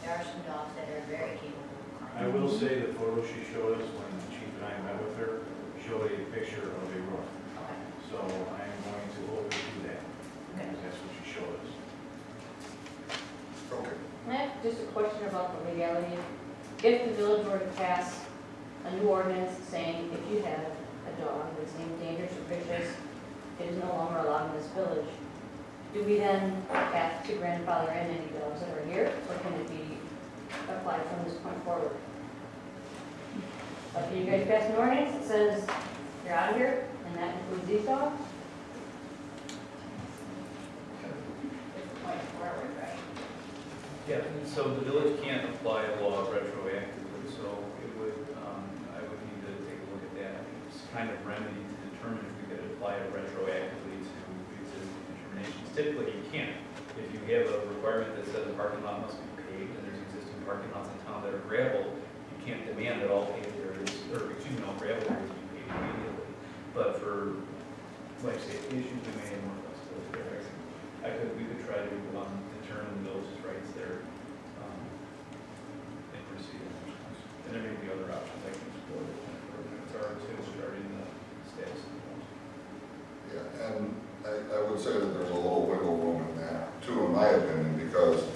There are some dogs that are very capable of climbing. I will say the photo she showed us when the chief and I met with her showed a picture of a roof. So I am going to overdo that, because that's what she showed us. Okay. Can I have just a question about the legality? If the village were to pass a new ordinance saying if you have a dog that's named dangerous or vicious, it is no longer allowed in this village, do we then have to grandfather in any dogs that are here, or can it be applied from this point forward? Like, you guys pass an ordinance that says you're out of here, and that includes these dogs? It's point forward, right? Yeah, so the village can't apply a law retroactively, so it would, I would need to take a look at that. It's kind of remedy to determine if we apply it retroactively to existing determinations. Typically, you can't. If you have a requirement that says a parking lot must be paved, and there's existing parking lots in town that are gravel, you can't demand that all paved areas, or excuse me, all gravel areas be paved immediately. But for, like, safety issues, we may have more flexibility there. We could try to determine the village's rights there, and proceed. And there may be other options I can explore when it's already regarding the status of the house. Yeah, and I would say that there's a little wiggle room in that, too, in my opinion, because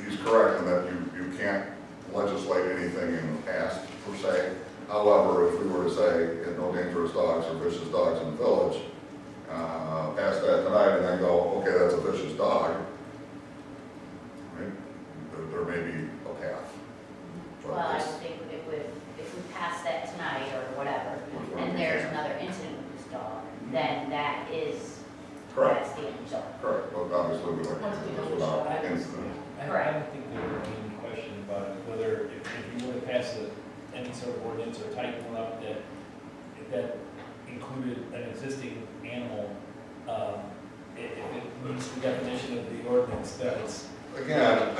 he's correct in that you can't legislate anything in the past, per se. However, if we were to say, no dangerous dogs or vicious dogs in the village, pass that tonight and then go, okay, that's a vicious dog, right? There may be a path. But Well, I it's- would think if we pass that tonight or whatever, and there's another incident with this dog, then that is, Correct, that's the end result. correct, but obviously we like to do this without incident. I don't think there would be any question about it, whether if you were to pass any sort of ordinance or tighten one up that included an existing animal, if it meets the definition of the ordinance, that's, Again, I'm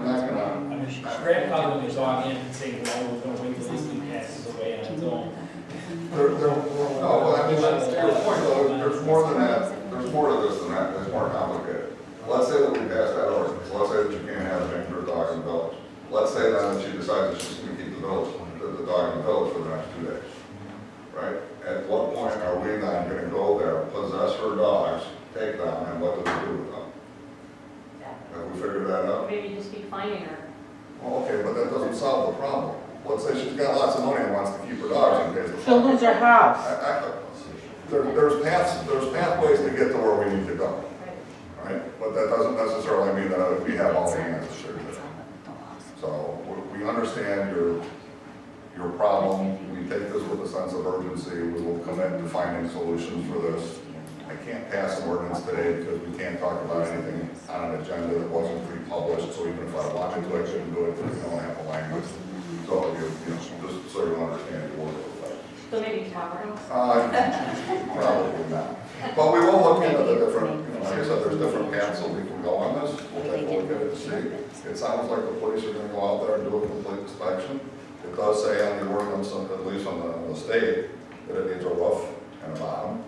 not gonna, I mean, grandfathering your dog in and saying, well, we're gonna wait till this thing passes away on its own. no, well, I mean, to your point, though, there's more than that, there's more to this than that, it's more complicated. Let's say that we pass that ordinance, let's say that you can't have a dangerous dog in the village. Let's say then that she decides that she's gonna keep the dog in the village for the next 2 days, right? At what point are we then gonna go there, possess her dogs, take them, and what do we do with them? Have we figured that out? Maybe just keep finding her. Well, okay, but that doesn't solve the problem. Let's say she's got lots of money and wants to keep her dogs and pays the She'll fine. lose her house. There's pathways to get to where we need to go, right? But that doesn't necessarily mean that we have all the answers to it. So we understand your problem. We take this with a sense of urgency. We will commit to finding solutions for this. I can't pass an ordinance today because we can't talk about anything on an agenda that wasn't pre-published, so even if I wanted to, I couldn't do it because we don't have the language. So just so you understand your work with that. So maybe tomorrow. Probably not. But we will look into the different, like I said, there's different paths that we can go on this. We'll take a look at it and see. It sounds like the police are gonna go out there and do a complete inspection. It does say on the ordinance, at least on the state, that it needs a roof and a bottom.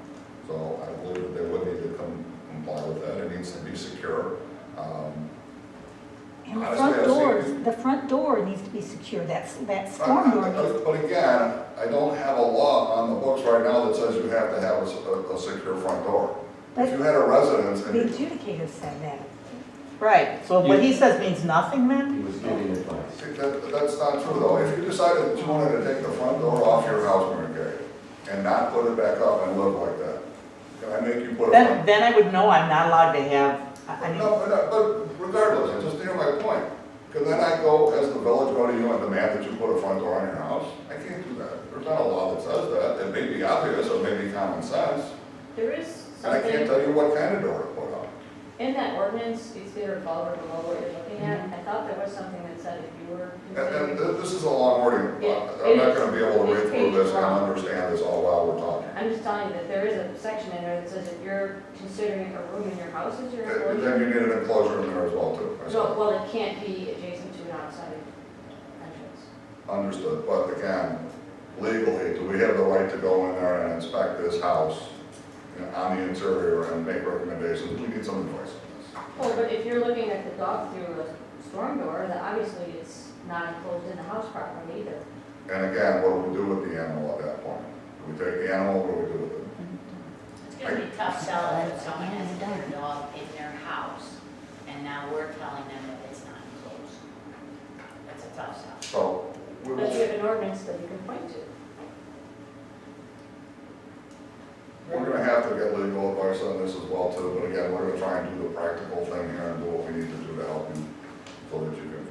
So I believe that they would need to comply with that. It needs to be secure. And the Honestly, front I've doors, seen- the front door needs to be secure, that storm door needs. But again, I don't have a law on the books right now that says you have to have a secure front door. If you had a residence and The you adjudicator said that. Right, so what he says means nothing then? He was giving advice. See, that's not true though. If you decided that you wanted to take the front door off your house, Mary Kay, and not put it back up and live like that, can I make you put a front? Then I would know I'm not allowed to have, I mean, No, but regardless, and just to hear my point, can then I go, as the village, go to you and demand that you put a front door on your house? I can't do that. There's not a law that says that. It may be obvious, or may be common sense, There is and I can't something tell you what kind of door to put on. in that ordinance, it's either above or below what you're looking at. I thought there was something that said if you were And considering. this is a long wording. I'm not gonna be able to read through this and understand this all while we're talking. I'm just telling you that there is a section in there that says if you're considering a room in your house as your And then enclosure. you need an enclosure in there as well too. I No, said. well, it can't be adjacent to an outside entrance. Understood, but again, legally, do we have the right to go in there and inspect this house, you know, on the interior and make recommendations? We need some advice on this. Well, but if you're looking at the dog through a storm door, then obviously it's not enclosed in the house properly either. And again, what do we do with the animal at that point? Do we take the animal, what do we do with it? It's gonna be tough selling if someone has their dog in their house, and now we're telling them that it's not enclosed. That's a tough sell. So, we But you will, have an ordinance that you can point to. we're gonna have to get legal advice on this as well too, but again, we're gonna try and do the practical thing here and do what we need to do to help you so that you can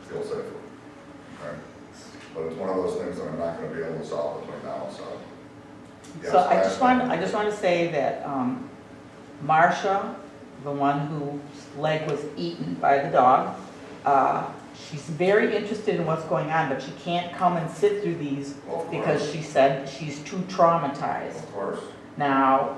feel safer. Okay? But it's one of those things that I'm not gonna be able to solve between now and so. so I just want to say that Marcia, the one whose leg was eaten by the dog, she's very interested in what's going on, but she can't come and sit through these Of course. because she said she's too traumatized. Of course. Now,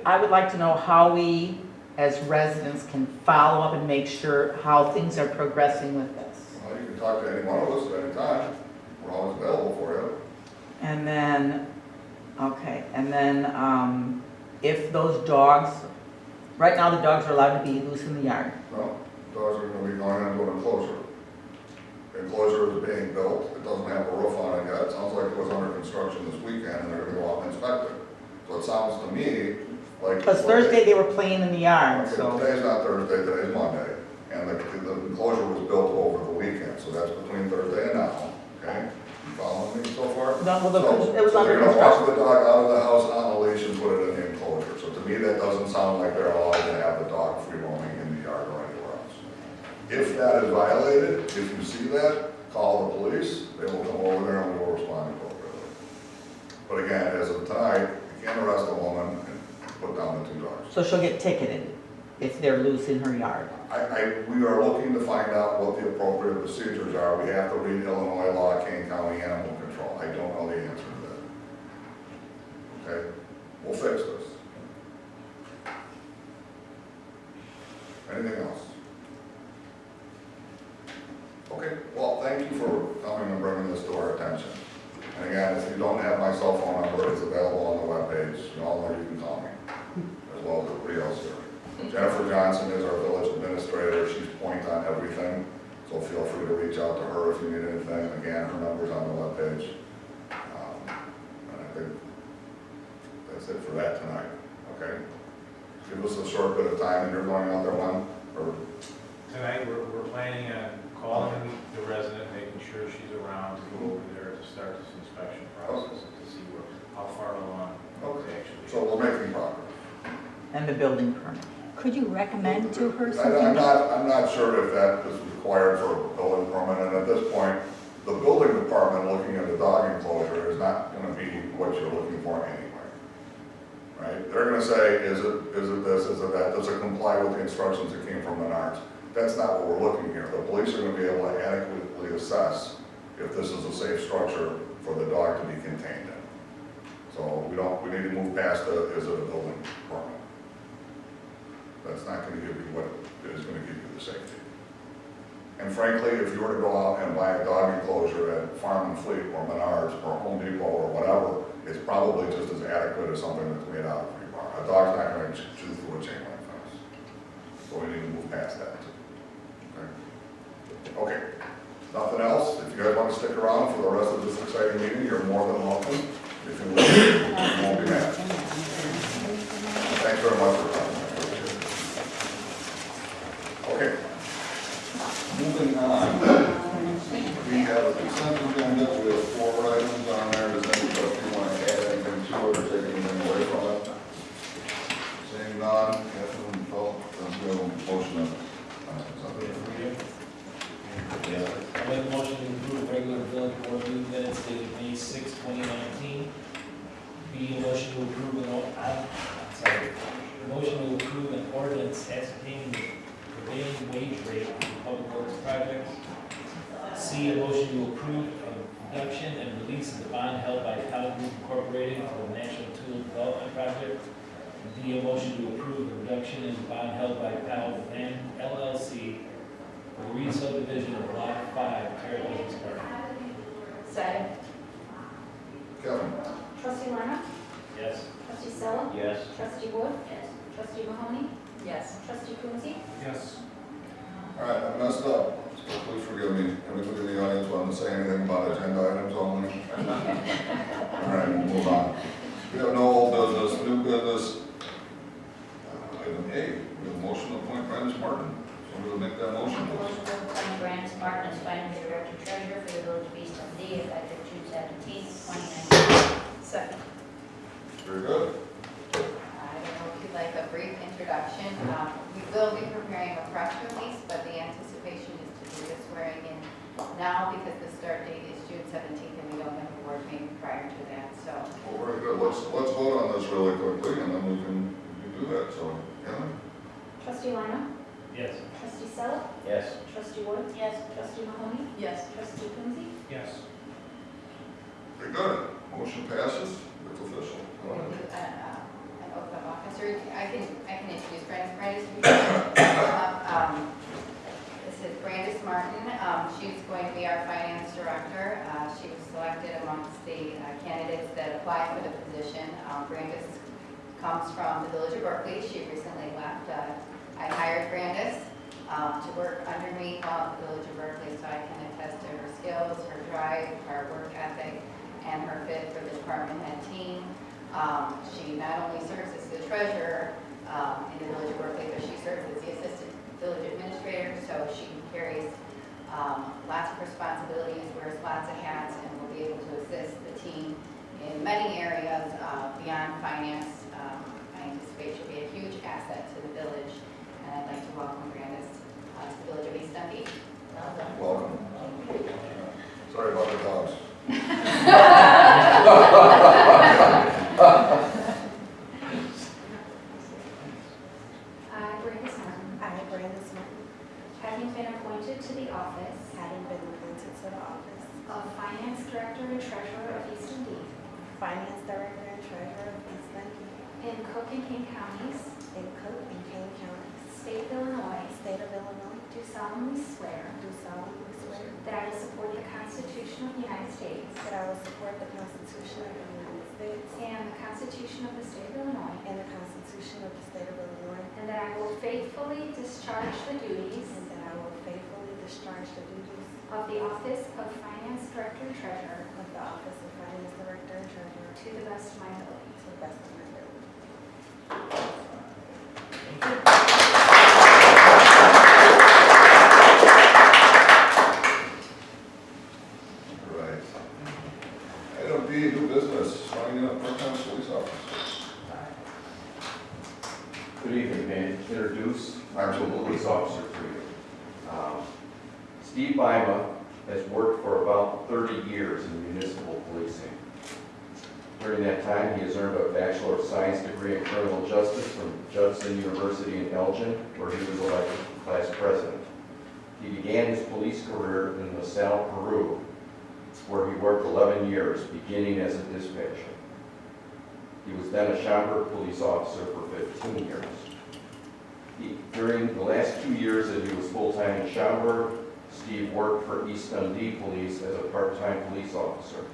I would like to know how we, as residents, can follow up and make sure how things are progressing with this. Well, you can talk to any one of us at any time. We're always available for you. And then, okay, and then, if those dogs, right now the dogs are allowed to be loose in the yard. No, dogs are gonna be going into an enclosure. The enclosure is being built, it doesn't have a roof on it yet, it sounds like it was under construction this weekend, and they're gonna go out and inspect it. So it sounds to me like. Because Thursday they were playing in the yard, Okay, so. today's not Thursday, today's Monday, and the enclosure was built over the weekend, so that's between Thursday and now, okay? You following me so far? No, well, So- it was so under they're gonna walk construction. the dog out of the house on a leash and put it in the enclosure, so to me, that doesn't sound like they're allowed to have the dog free roaming in the yard or anywhere else. If that is violated, if you see that, call the police, they will come over there and we will respond appropriately. But again, as of tonight, you can't arrest a woman and put down the 2 dogs. So she'll get ticketed if they're loose in her yard. We are looking to find out what the appropriate procedures are. We have to read Illinois law, Kane County Animal Control. I don't know the answer to that. Okay? We'll fix this. Anything else? Okay, well, thank you for coming and bringing this to our attention. And again, if you don't have my cell phone number, it's available on the webpage. You all know you can call me, as well as everybody else here. Jennifer Johnson is our village administrator. She's point on everything, so feel free to reach out to her if you need anything. Again, her number's on the webpage. And I think that's it for that tonight, okay? Give us a short bit of time, and you're going out there one, or? Tonight, we're planning on calling the resident, making sure she's around to go over there to start this inspection process and to see how far along they actually. So we're making progress. And the building permit. Could you recommend to her I'm something? not sure if that is required for a building permit, and at this point, the building department looking at the dog enclosure is not gonna be what you're looking for anyway. Right? They're gonna say, is it this, is it that, does it comply with the instructions that came from Menards? That's not what we're looking here. The police are gonna be able to adequately assess if this is a safe structure for the dog to be contained in. So we need to move past the, is it a building permit? That's not gonna give you what is gonna give you the safety. And frankly, if you were to go out and buy a dog enclosure at Farm and Fleet or Menards or Home Depot or whatever, it's probably just as adequate as something that's made out of rebar. A dog's not gonna chew through a chain link fence. So we need to move past that. Okay, nothing else? If you guys want to stick around for the rest of this exciting meeting, you're more than welcome. If you leave, you won't be mad. Thanks very much for coming. Okay. Moving on. We have a consent agenda. We have 4 items on there. Does anybody want to add anything to it or take anything away from it? Seeing none, Catherine, Phil, we have a motion of I make a motion to approve regular village board meeting minutes dated May 6, 2019. B, a motion to approve a motion to approve an ordinance ascertaining the prevailing wage rate for public works projects. C, a motion to approve a reduction and release of the bond held by Powell Group Incorporated for the National Tool Development Project. D, a motion to approve the reduction in the bond held by Powell Land LLC for re-subdivision of Lot 5, Terry Williams Park. Second. Kevin. Trustee Lina? Yes. Trustee Sella? Yes. Trustee Wood? Yes. Trustee Mahoney? Yes. Trustee Coonsey? Yes. All right, I messed up, so please forgive me. Anybody in the audience want to say anything about agenda items only? All right, we'll move on. We have no old business, new business. Item A, we have a motion to appoint Brandon Martin. Somebody will make that motion, please. Motion to appoint Brandon Martin as finance director treasurer for the village of East Dundee effective June 17, 2019. Second. Very good. I don't know if you'd like a brief introduction. We will be preparing a press release, but the anticipation is to do the swearing in now because the start date is June 17th and we don't have a board meeting prior to that, so. Well, very good. Let's vote on this really quickly and then we can do that. So, Kevin? Trustee Lina? Yes. Trustee Sella? Yes. Trustee Wood? Yes. Trustee Mahoney? Yes. Trustee Quincy? Yes. Very good. Motion passes. It's official. Go ahead. An oath of officer, I can introduce Brandis. This is Brandis Martin. She's going to be our finance director. She was selected amongst the candidates that applied for the position. Brandis comes from the Village of Berkeley. She recently left. I hired Brandis to work under me while at the Village of Berkeley, so I can attest to her skills, her drive, her work ethic, and her fit for the department head team. She not only serves as the treasurer in the Village of Berkeley, but she serves as the assistant village administrator, so she carries lots of responsibilities, wears lots of hats, and will be able to assist the team in many areas beyond finance. I anticipate she'll be a huge asset to the village, and I'd like to welcome Brandis to the Village of East Dundee. Welcome. Sorry about the dogs. I, Brandis Martin, Having been appointed to the office having been appointed to the office of Finance Director and Treasurer of East Dundee Finance Director and Treasurer of East Dundee in Cook and King Counties, in Cook and King Counties, State of Illinois, State of Illinois, do solemnly swear do solemnly swear that I will support the Constitution of the United States that I will support the Constitution of the United States and the Constitution of the State of Illinois, and the Constitution of the State of Illinois, and that I will faithfully discharge the duties and that I will faithfully discharge the duties of the office of Finance Director and Treasurer of the office of Finance Director and Treasurer to the best of my ability. to the best of my ability. All right. Item B, new business, signing up part-time police officers. Good evening, may I introduce our Absolutely. police officer for you. Steve Bima has worked for about 30 years in municipal policing. During that time, he has earned a Bachelor of Science degree in criminal justice from Judson University in Elgin, where he was elected class president. He began his police career in LaSalle, Peru, where he worked 11 years, beginning as a dispatcher. He was then a Schaumburg police officer for 15 years. During the last 2 years that he was full-time in Schaumburg, Steve worked for East Dundee Police as a part-time police officer.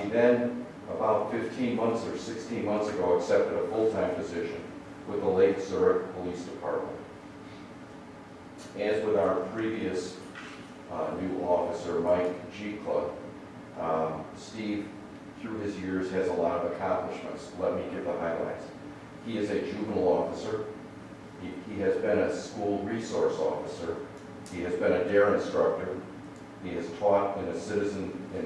He then, about 15 months or 16 months ago, accepted a full-time position with the Lake Zurich Police Department. As with our previous new officer, Mike Jikla, Steve, through his years, has a lot of accomplishments. Let me give the highlights. He is a juvenile officer. He has been a school resource officer. He has been a DARE instructor. He has taught in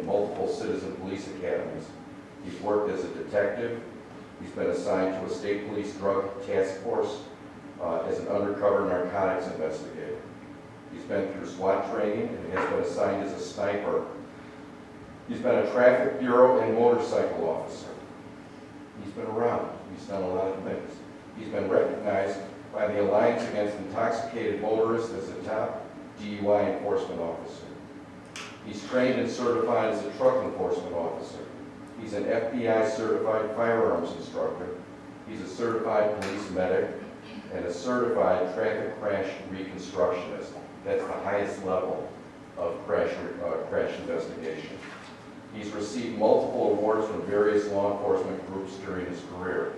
multiple citizen police academies. He's worked as a detective. He's been assigned to a state police drug task force as an undercover narcotics investigator. He's been through SWAT training and has been assigned as a sniper. He's been a traffic bureau and motorcycle officer. He's been around. He's done a lot of things. He's been recognized by the Alliance Against Intoxicated Motorists as a top DUI enforcement officer. He's trained and certified as a truck enforcement officer. He's an FBI certified firearms instructor. He's a certified police medic and a certified traffic crash reconstructionist. That's the highest level of crash investigation. He's received multiple awards from various law enforcement groups during his career.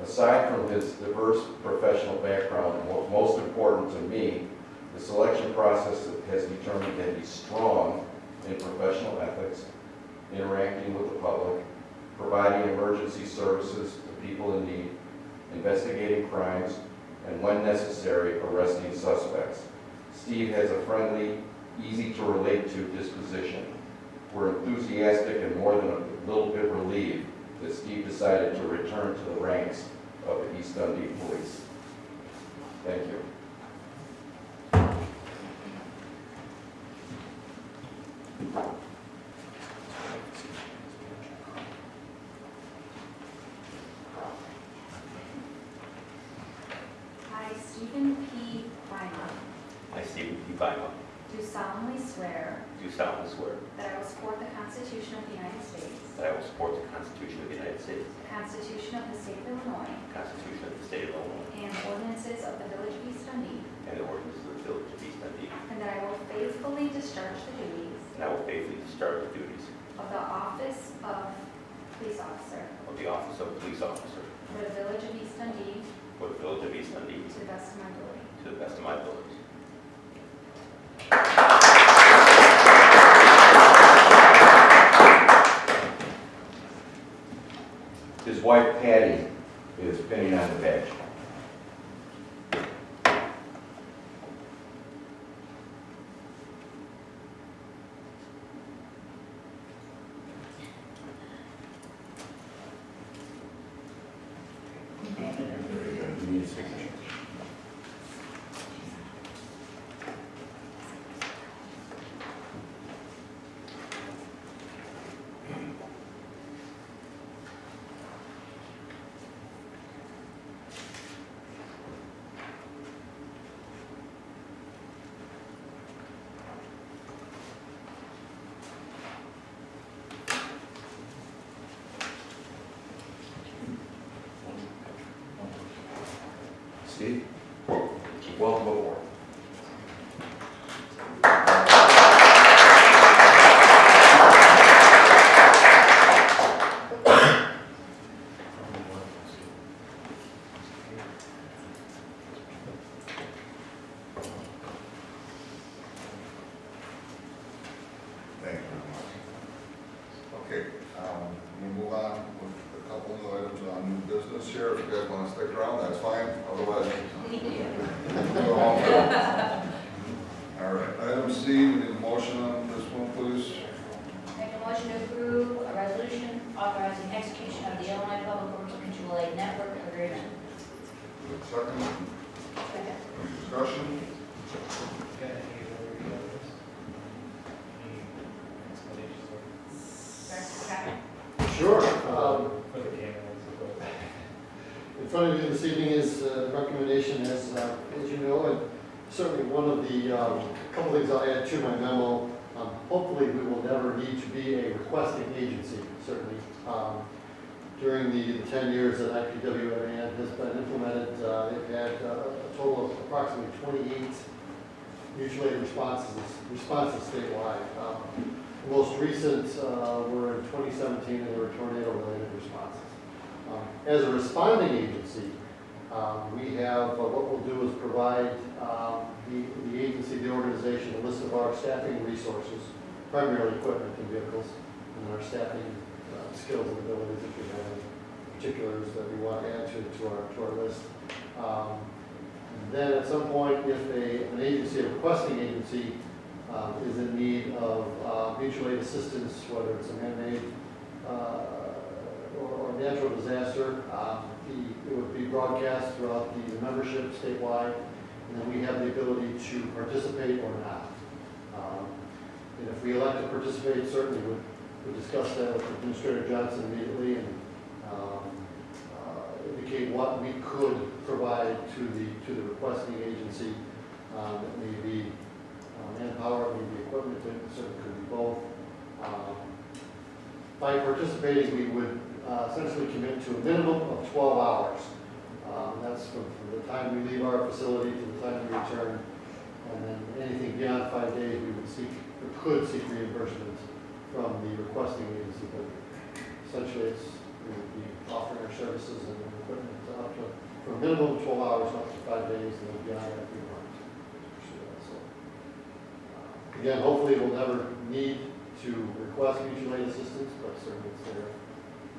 Aside from his diverse professional background, most important to me, the selection process has determined that he's strong in professional ethics, interacting with the public, providing emergency services to people in need, investigating crimes, and when necessary, arresting suspects. Steve has a friendly, easy to relate to disposition. We're enthusiastic and more than a little bit relieved that Steve decided to return to the ranks of the East Dundee Police. Thank you. I, Stephen P. confinement, do solemnly swear do solemnly swear that I will support the Constitution of the United States, that I will support the Constitution of the United States, the Constitution of the State of Illinois, the Constitution of the State of Illinois, and the ordinances of the Village of East Dundee, and the ordinances of the Village of East Dundee, and that I will faithfully discharge the duties and I will faithfully discharge the duties of the office of police officer of the office of police officer for the Village of East Dundee for the Village of East Dundee to the best of my ability. to the best of my abilities. His wife Patty is pinning on the badge. You need a signature. Steve, welcome aboard. Thank you very much. Okay, we'll move on with a couple of items on new business here. If you guys want to stick around, that's fine. Otherwise, go home. All right, item C, we need a motion on this one, please. Make a motion to approve a resolution authorizing execution of the Illinois Public Works Mutual Aid Network Agreement. Second, Second. discussion. Sure. In front of you this evening is a recommendation, as you know, and certainly one of the couple things I'll add to my memo. Hopefully, we will never need to be a requesting agency, certainly. During the 10 years that IPWMAN has been implemented, they've had a total of approximately 28 mutual aid responses statewide. The most recent were in 2017, and they were tornado-related responses. As a responding agency, we have, what we'll do is provide the agency, the organization, a list of our staffing resources, primarily equipment and vehicles, and our staffing skills and abilities, if we have any particulars that we want to add to our list. And then at some point, if an agency, a requesting agency, is in need of mutual aid assistance, whether it's a man-made or natural disaster, it would be broadcast throughout the membership statewide, and then we have the ability to participate or not. And if we elect to participate, certainly we'll discuss that with Administrator Johnson immediately and indicate what we could provide to the requesting agency. It may be manpower, it may be equipment, it certainly could be both. By participating, we would essentially commit to a minimum of 12 hours. That's from the time we leave our facility to the time we return. And then anything beyond 5 days, we would seek, or could seek reimbursement from the requesting agency. But essentially, we would be offering our services and equipment up to, for a minimum of 12 hours, up to 5 days, and then beyond that, we want to pursue that. So, again, hopefully we'll never need to request mutual aid assistance, but certainly it's there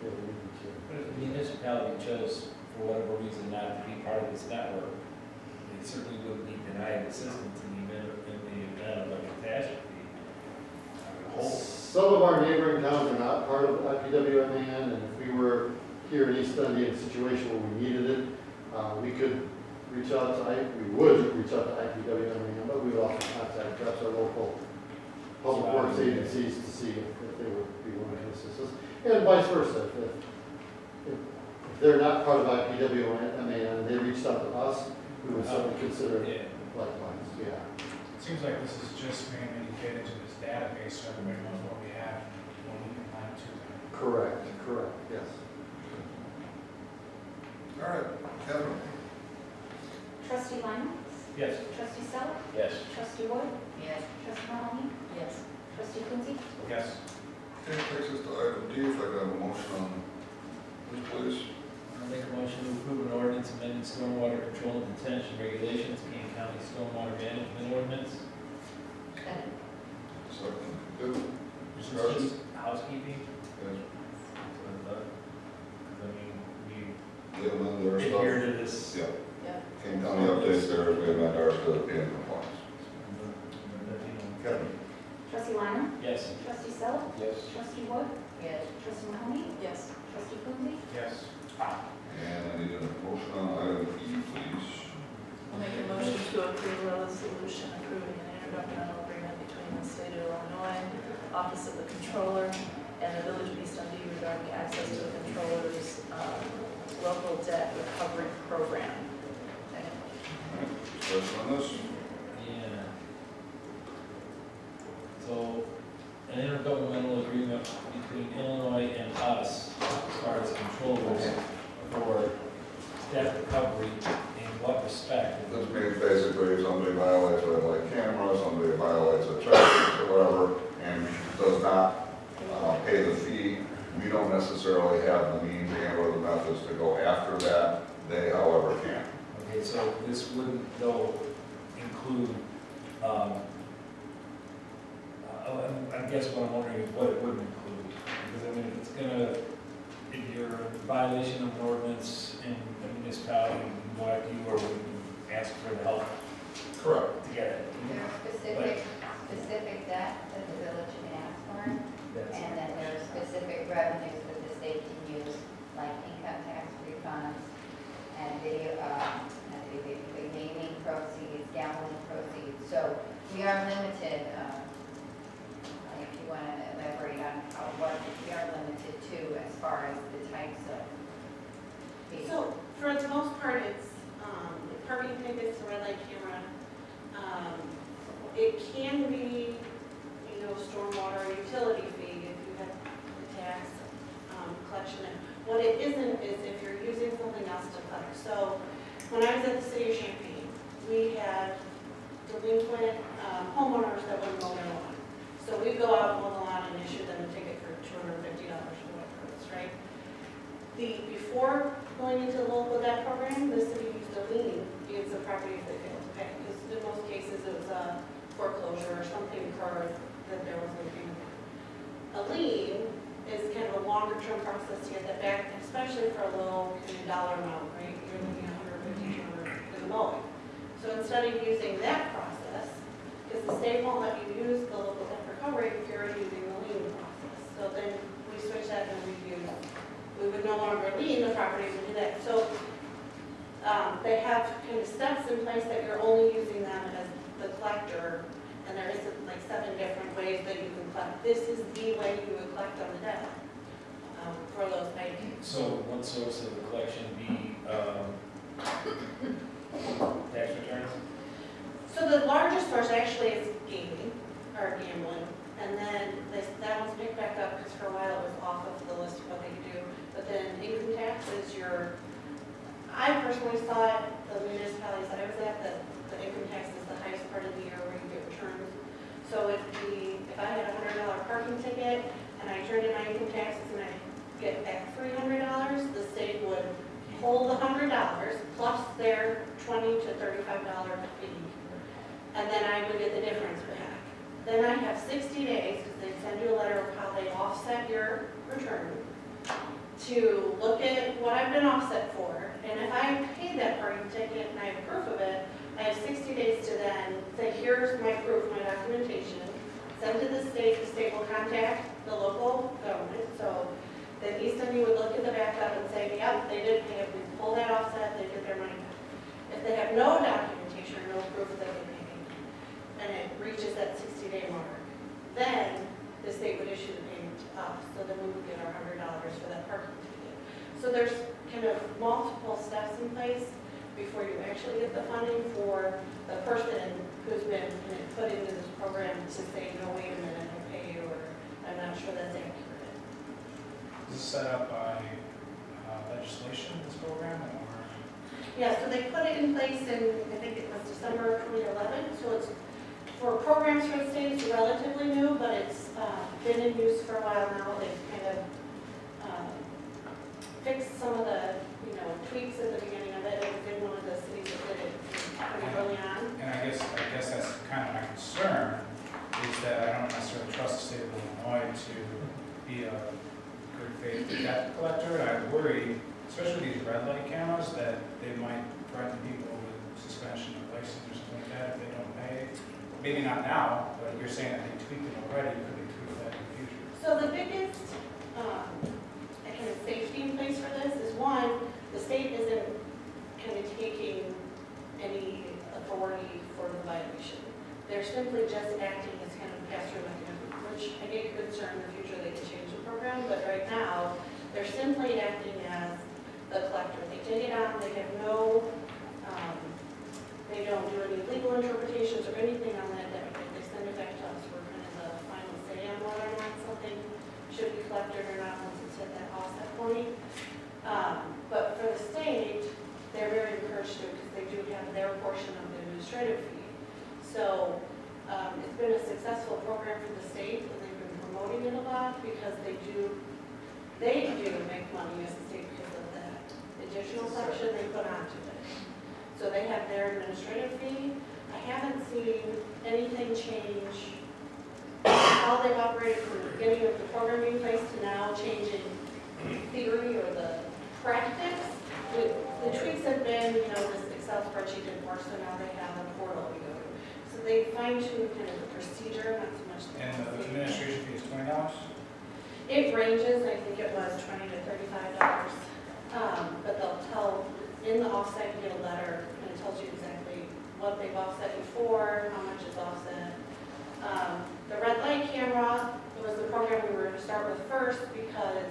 if we need to. But if the municipality chose, for whatever reason, not to be part of this network, they certainly would be denied assistance in the event of a catastrophe. Some of our neighboring towns are not part of IPWMAN, and if we were here in East Dundee in a situation where we needed it, we could reach out to IPWMAN, but we would also contact perhaps our local public works agencies to see if they would be willing to assist us, and vice versa. If they're not part of IPWMAN and they reached out to us, we would certainly consider it likewise. Yeah. So Seems like this is just mainly to get into this database so everybody knows what we have when we can plan to. Correct, yes. All right, Kevin? Trustee Lyman? Yes. Trustee Sella? Yes. Trustee Wood? Yes. Trustee Mahoney? Yes. Trustee Quincy? Yes. Okay, takes us to item D, if I could have a motion on this, please. I'll make a motion to approve an ordinance amending stormwater control and detention regulations, King County Stormwater Management Ordinance. Second, good. This is just housekeeping. Yes. I mean, we Yeah, then there's stuff. adhere to this. Yeah. Yeah. King County updates there, we amend ours to be in compliance. Kevin? Trustee Lyman? Yes. Trustee Sella? Yes. Trustee Wood? Yes. Trustee Mahoney? Yes. Trustee Quincy? Yes. And I need a motion on item E, please. I'll make a motion to approve a resolution approving an intergovernmental agreement between the state of Illinois, Office of the Controller, and the Village of East Dundee regarding access to the controller's local debt recovery program. Discussion on this? Yeah. So, an intergovernmental agreement between Illinois and us as far as controllers for debt recovery in what respect? This means basically if somebody violates a like camera, somebody violates a check or whatever, and does not pay the fee, we don't necessarily have the means and or the methods to go after that. They, however, can. Okay, so this wouldn't though include, I guess what I'm wondering is what it would include. Because I mean, if it's gonna, if you're in violation of an ordinance in a municipality, what you or would ask for the help Correct. to get it. There are specific debt that the village can ask for, and then there are specific revenues that the state can use, like income tax refunds and video, the gaming proceeds, gambling proceeds. So we are limited, if you want to elaborate on what we are limited to as far as the types of fees. So, for the most part, it's parking tickets, red light camera. It can be, stormwater utility fee if you have the tax collection. What it isn't is if you're using something else to collect. So, when I was at the city of Champaign, we had delinquent homeowners that wouldn't mow their lawn. So we go out and mow the lawn and issue them a ticket for $250 or whatever it is, right? Before going into the local debt program, the city used a lien against the property if they failed to pay. Because in most cases, it was a foreclosure or something occurred that there was no payment. A lien is kind of a longer term process to get that back, especially for a low dollar amount, right? You're looking at $150 in the mowing. So instead of using that process, because the state won't let you use the local debt recovery if you're already using the lien process. So then we switch that and we would no longer lien the property to do that. So they have kind of steps in place that you're only using them as the collector, and there isn't like 7 different ways that you can collect. This is the way you would collect on the debt for those items. So one source of the collection be tax returns? So the largest source actually is gaming, or gambling, and then that one's picked back up because for a while it was off of the list of what they could do. But then income tax is I personally thought the municipalities that I was at, that the income tax is the highest part of the year where you get returns. So if I had a $100 parking ticket and I turned in my income taxes and I get back $300, the state would hold the $100 plus their $20 to $35 fee. And then I would get the difference back. Then I have 60 days, because they send you a letter of how they offset your return, to look at what I've been offset for. And if I paid that parking ticket and I have proof of it, I have 60 days to then say, here's my proof, my documentation, send to the state will contact the local government. So then East Dundee would look at the backup and say, yep, they did pay it, we pull that offset, they get their money back. If they have no documentation or no proof that they paid, and it reaches that 60-day mark, then the state would issue the payment to us, so then we would get our $100 for that parking ticket. So there's kind of multiple steps in place before you actually get the funding for the person who's been put to say, no, wait a minute, I'll pay you, or I'm not sure that's accurate. Is this set up by legislation, this program, or? Yeah, so they put it in place in, I think it was December of 2011, so it's, for programs for the state, it's relatively new, but it's been in use for a while now. They've kind of fixed some of the, tweaks at the beginning of it. It was in one of the cities that did it pretty early on. And I guess that's kind of my concern, is that I don't necessarily trust the state of Illinois to be a good faith debt collector. I worry, especially these red light cameras, that they might threaten people with suspension of license or something like that if they don't pay. Maybe not now, but you're saying that they tweaked it already, could they tweak that in the future? So the biggest kind of safety in place for this is, one, the state isn't kind of taking any authority for the violation. They're simply just acting as kind of a pass-through mechanism, which I get concerned in the future they can change the program, but right now, they're simply acting as the collector. They take it on, they have no, they don't do any legal interpretations or anything on that debt. They send it back to us. We're kind of the final say on whether or not something should be collected or not once it's at that offset point. But for the state, they're very encouraged to, because they do have their portion of the administrative fee. So it's been a successful program for the state, and they've been promoting it a lot because they do make money as a state because of that additional section they put onto it. So they have their administrative fee. I haven't seen anything change how they've operated from the beginning of the program being placed to now changing theory or the practice. The tweaks have been, this Excel spreadsheet didn't work, so now they have a portal we go to. So they fine-tune kind of the procedure, not so much the And the policy. administration fee is $20? It ranges, I think it was $20 to $35. But they'll tell, in the offset, you get a letter, and it tells you exactly what they've offset you for, how much is offset. The red light camera was the program we were going to start with first because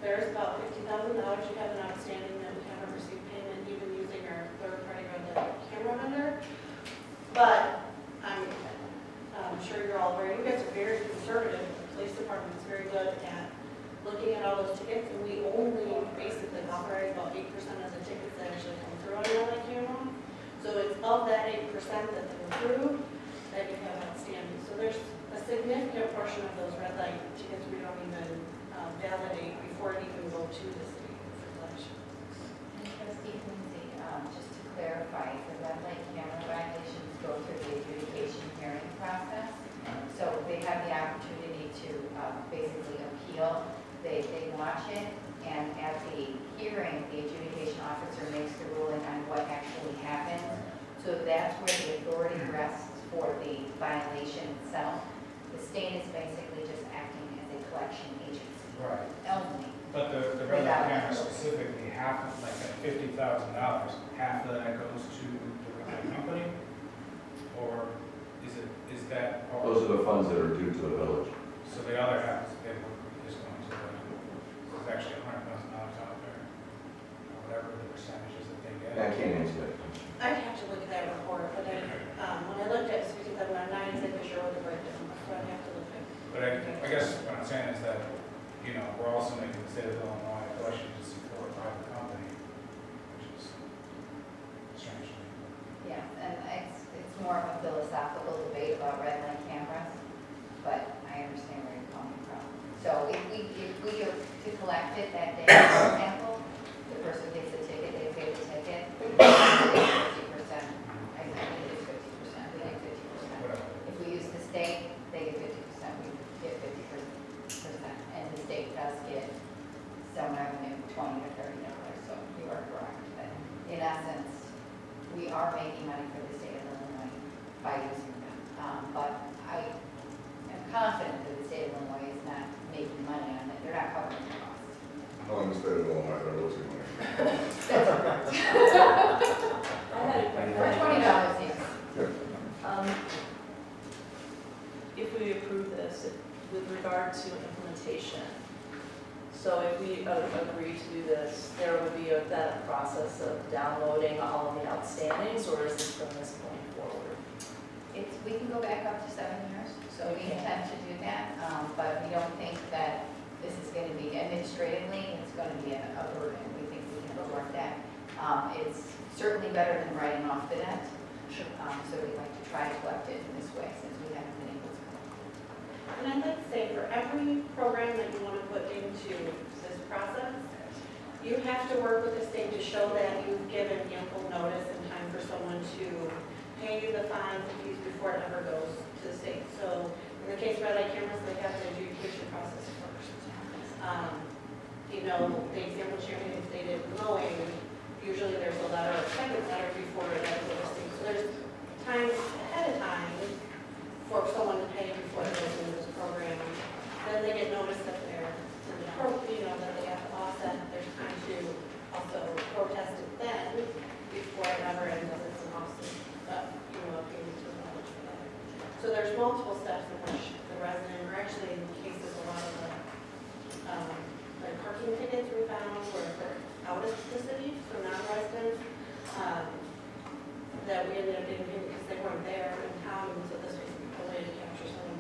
there's about $50,000 you have an outstanding that we haven't received payment, even using our third-party red light camera vendor. But I'm sure you're all you guys are very conservative. The police department's very good at looking at all those tickets, and we only basically authorize about 8% of the tickets that actually come through on your red light camera. So it's of that 8% that they approve that you have outstanding. So there's a significant portion of those red light tickets we don't even validate before it even go to the city for collection. And Trustee Lindsay, just to clarify, the red light camera violations go through the adjudication hearing process. So they have the opportunity to basically appeal. They watch it, and at the hearing, the adjudication officer makes the ruling on what actually happened. So that's where the authority rests for the violation itself. The state is basically just acting as a collection agency. Right. Only. But the red light camera specifically, half, like at $50,000, half of that goes to the red light company? Or is that part? Those are the funds that are due to the village. So the other half is going to there's actually $100,000 out there, or whatever the percentages that they get. I can't answer that question. I'd have to look at that report, but when I looked at it, because I'm not exactly sure what the breakdown was, so I'd have to look at it. But I guess what I'm saying is that, we're also making the state of Illinois a collection agency for a private company, which is strange to me. Yeah, and it's more of a philosophical debate about red light cameras, but I understand where you're coming from. So if we are to collect it that day, for example, the person gets a ticket, they pay the ticket, they get 50%. I think it's 50%, we get 50%. Whatever. If we use the state, they get 50%, we get 50%. And the state does get some revenue, $20 to $30, so you are correct. But in essence, we are making money for the state of Illinois by using them. But I am confident that the state of Illinois is not making money on it. They're not covering the cost. No, in the state of Illinois, they're losing money. That's correct. I had a quick For $20, yes. if we approve this, with regard to implementation, so if we agree to do this, there would be then a process of downloading all of the outstandings, or is this from this point forward? We We can go back up to 7 years, so we intend to do that, but we don't think that this is going to be administratively, it's going to be a burden. We think we can absorb that. It's certainly better than writing off the debt, so we'd like to try to collect it in this way since we haven't been able to collect it. And I'd like to say, for every program that you want to put into this process, you have to work with the state to show that you've given ample notice and time for someone to pay you the fines and fees before it ever goes to the state. So in the case of red light cameras, they have the adjudication process first. You know, the example Chairman stated, mowing, usually there's a letter, a second letter before it ever goes to the state. So there's time ahead of time for someone to pay before it goes into this program. Then they get notice that they're in the program, you know, that they have to offset. There's time to also protest it then before it ever ends up as an offset, you know, payment to the village for that. So there's multiple steps in which the resident, or actually in cases, a lot of the like parking tickets we found were for out of the city, so non-residents, that we ended up getting paid because they weren't there in town, and so this was a way to capture someone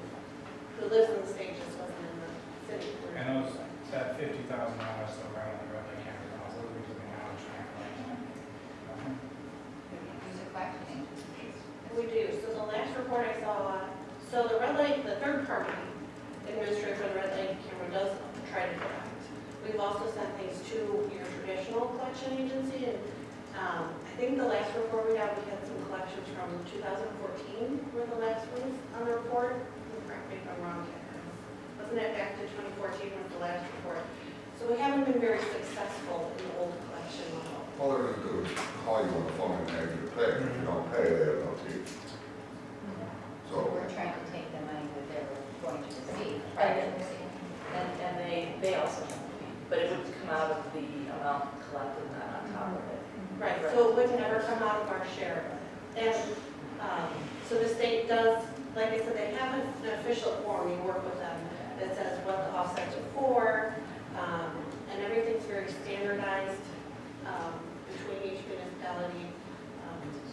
who lives in the state, just wasn't in the city. And those, that $50,000 around the red light camera laws, what are we doing now? Use a collection agency. We do, so the last report I saw, so the red light, the third party administrator for the red light camera does try to collect. We've also sent things to your traditional collection agency, and I think the last report we got, we had some collections from 2014 were the last ones on the report. Correct me if I'm wrong, Catherine. Wasn't it back to 2014 was the last report? So we haven't been very successful in the old collection model. All they're gonna do is call you on the phone and ask you to pay. If you don't pay, they have no teeth. So So, we're trying to take the money that they were going to receive. And they also have to be, but it would come out of the amount collected, not on top of it. Right, so it would never come out of our share. And so the state does, like I said, they have an official form, you work with them, that says what the offsets are for, and everything's very standardized between each municipality,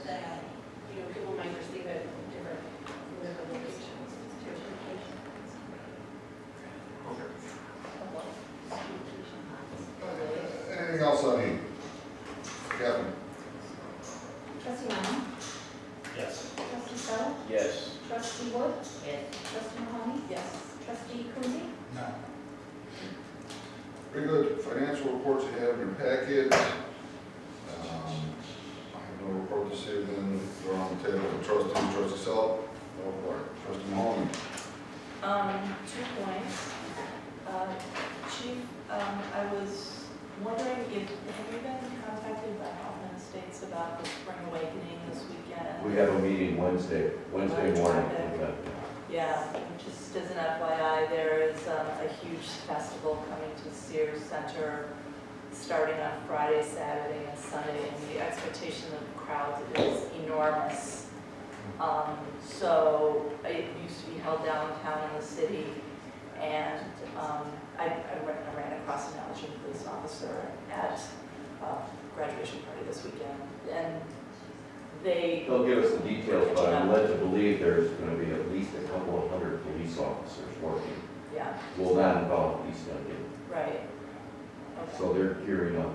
that, you know, people might receive it in different locations. anything else I need? Kevin? Trustee Allen? Yes. Trustee Settle? Yes. Trustee Wood? Yes. Trustee Mahoney? Yes. Trustee Coonsey? No. Very good. Financial reports you have in your packet. I have no report this evening. They're on the table. Trustee, Trustee Sell. No report. Trustee Mahoney. 2 points. Chief, I was wondering if, have you been contacted by Hoffman Estates about the Spring Awakening this weekend? We have a meeting Wednesday morning with them. Yeah, just as an FYI, there is a huge festival coming to Sears Center starting on Friday, Saturday, and Sunday, and the expectation of crowds is enormous. So it used to be held downtown in the city, and I ran across an Elgin police officer at a graduation party this weekend, and They'll give us the details, but I'm led to believe there's going to be at least a couple of hundred police officers working. Yeah, Will not involve East Dundee. right. Okay. So they're gearing up.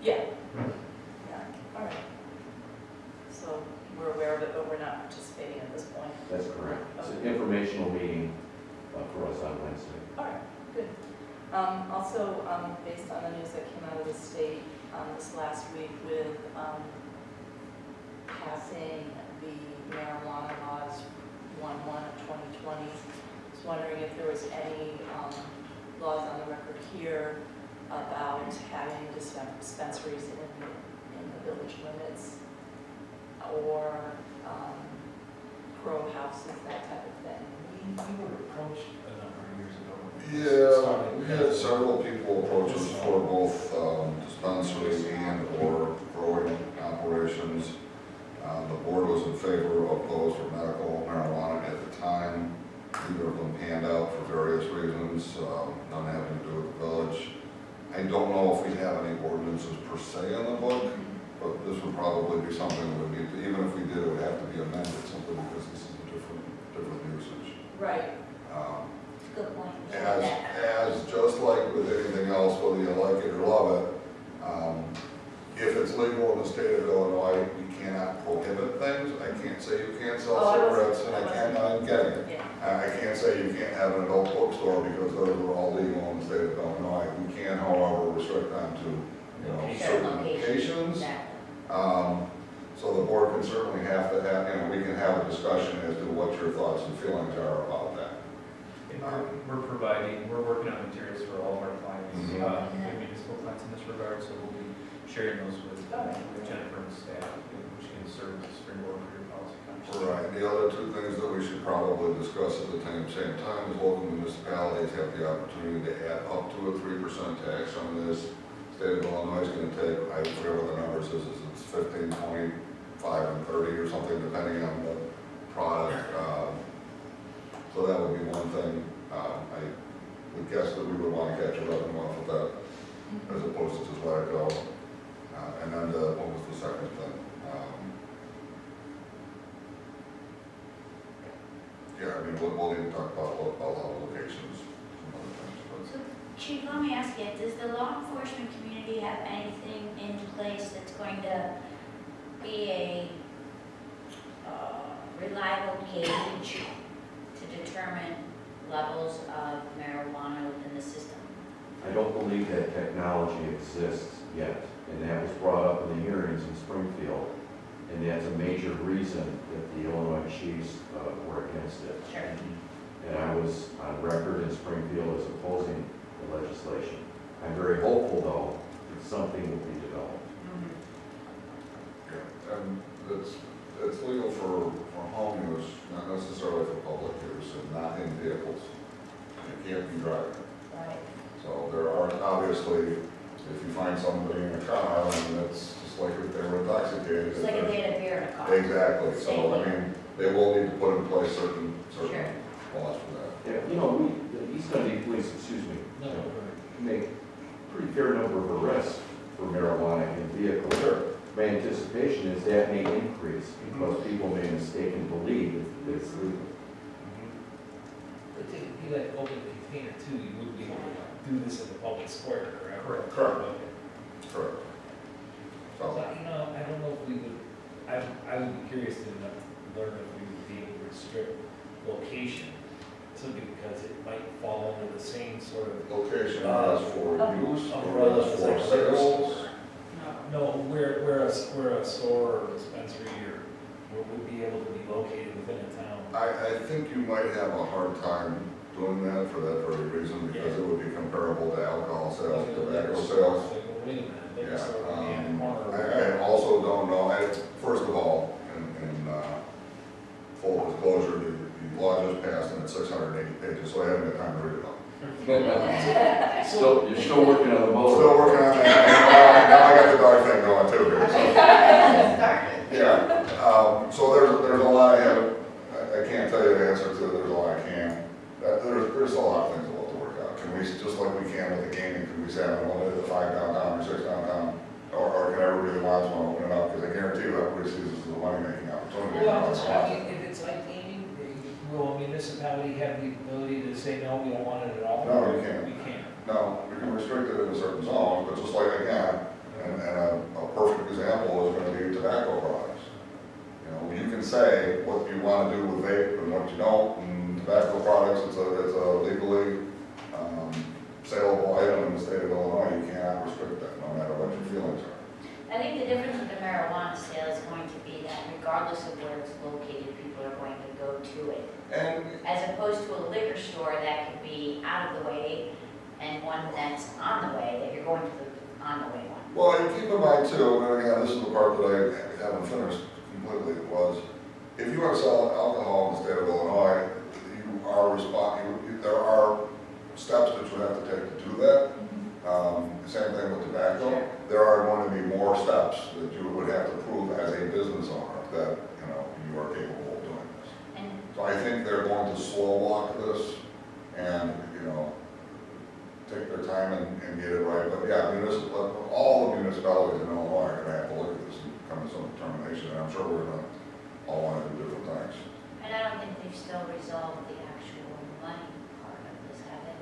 Yeah. Yeah, all right. So we're aware of it, but we're not participating at this point. That's correct. It's an informational meeting for us on Wednesday. All right, good. Also, based on the news that came out of the state this last week with passing the marijuana laws 1/1/2020, I was wondering if there was any laws on the record here about having dispensaries in the village limits or grow houses, that type of thing. We were approached a number of years ago. Yeah, we had several people approach us for both dispensary and or growing operations. The board was in favor of those for medical marijuana at the time. Neither of them panned out for various reasons, none having to do with the village. I don't know if we have any ordinances per se on the book, but this would probably be something we would need to, even if we did, it would have to be amended simply because this is a different Right. It's a good point. You said As, that. just like with anything else, whether you like it or love it, if it's legal in the state of Illinois, you cannot prohibit things. I can't say you can't sell cigarettes, and I can't, I'm getting it. Yeah. I can't say you can't have an adult bookstore because those are all legal in the state of Illinois. We can, however, restrict them to, you know, certain locations. Exactly. So the board can certainly have to have, you know, we can have a discussion as to what your thoughts and feelings are about that. And we're working on materials for all of our clients, municipal clients in this regard, so we'll be sharing those with Jennifer and staff, which can serve as a springboard for your policy conversation. Right, the other two things that we should probably discuss at the same time is local municipalities have the opportunity to add up to a 3% tax on this. State of Illinois is gonna take, I forget what the numbers is, it's 15, 25, and 30 or something, depending on the product. So that would be one thing. I would guess that we would want to catch a revenue off of that, as opposed to just let it go. And then what was the second thing? Yeah, I mean, we'll need to talk about locations, some other things. So, Chief, let me ask you, does the law enforcement community have anything in place that's going to be a reliable gauge to determine levels of marijuana within the system? I don't believe that technology exists yet, and that was brought up in the hearings in Springfield, and that's a major reason that the Illinois chiefs were against it. Sure. And I was on record in Springfield as opposing the legislation. I'm very hopeful, though, that something will be developed. Yeah, and it's legal for home use, not necessarily for public use, and not in vehicles. You can't be driving. Right. So there are, obviously, if you find somebody in a car, and it's just like if they were intoxicated. It's like if they had a beer in a car. Exactly, so Same I mean, they will need to put in place certain Sure. laws for that. Yeah, you know, the East Dundee Police, make a pretty fair number of arrests for marijuana in vehicles. Sure. My anticipation is that may increase because people may mistakenly believe that it's legal. But if you like open the container too, you would be able to do this in the public square, correct? Correct. Okay. Correct. So, So, you know, I don't know if we would, I would be curious to learn if we would be able to restrict location, simply because it might fall under the same sort of. location as for use, or umbrella as is for like sales. No, where a store or dispensary would be able to be located within a town. I think you might have a hard time doing that for that very reason, because it would be comparable to alcohol sales, tobacco sales. Wait a minute, Yeah, liquor store would be in the corner. I also don't know, first of all, in full disclosure, the law just passed and it's 680 pages, so I haven't had time to read it all. So you're still working on the motor? Still working on that, now I got the dog thing going too here, so. Yeah, so there's a lot I haven't, I can't tell you the answer to, there's a lot I can. There's a lot of things we'll have to work out. Can we, just like we can with the gaming, can we say, I'm gonna limit it to 5 downtown or 6 downtown? Or can everybody wants one open it up? Because I guarantee you everybody sees this as a money-making opportunity. Well, if it's like gaming, will a municipality have the ability to say, no, we don't want it at all? No, we can't. We can't. No, we can restrict it in certain zones, but just like again, and a perfect example is going to be tobacco products. You know, you can say what you want to do with vape and what you don't, and tobacco products, it's a legally saleable item in the state of Illinois. You cannot restrict that, no matter what your feelings are. I think the difference with the marijuana sale is going to be that regardless of where it's located, people are going to go to it. And As opposed to a liquor store that could be out of the way and one that's on the way, that you're going to the on the way one. well, and keep in mind too, and again, this is the part that I haven't finished completely, was if you want to sell alcohol in the state of Illinois, there are steps that you have to take to do that. Same thing with tobacco. Sure. There are going to be more steps that you would have to prove as a business owner that, you are capable of doing this. And So I think they're going to slow walk this and, take their time and get it right. But yeah, all the municipalities in Illinois are going to have to look at this and come to some determination. And I'm sure we're going to all want to do different things. I don't think they've still resolved the actual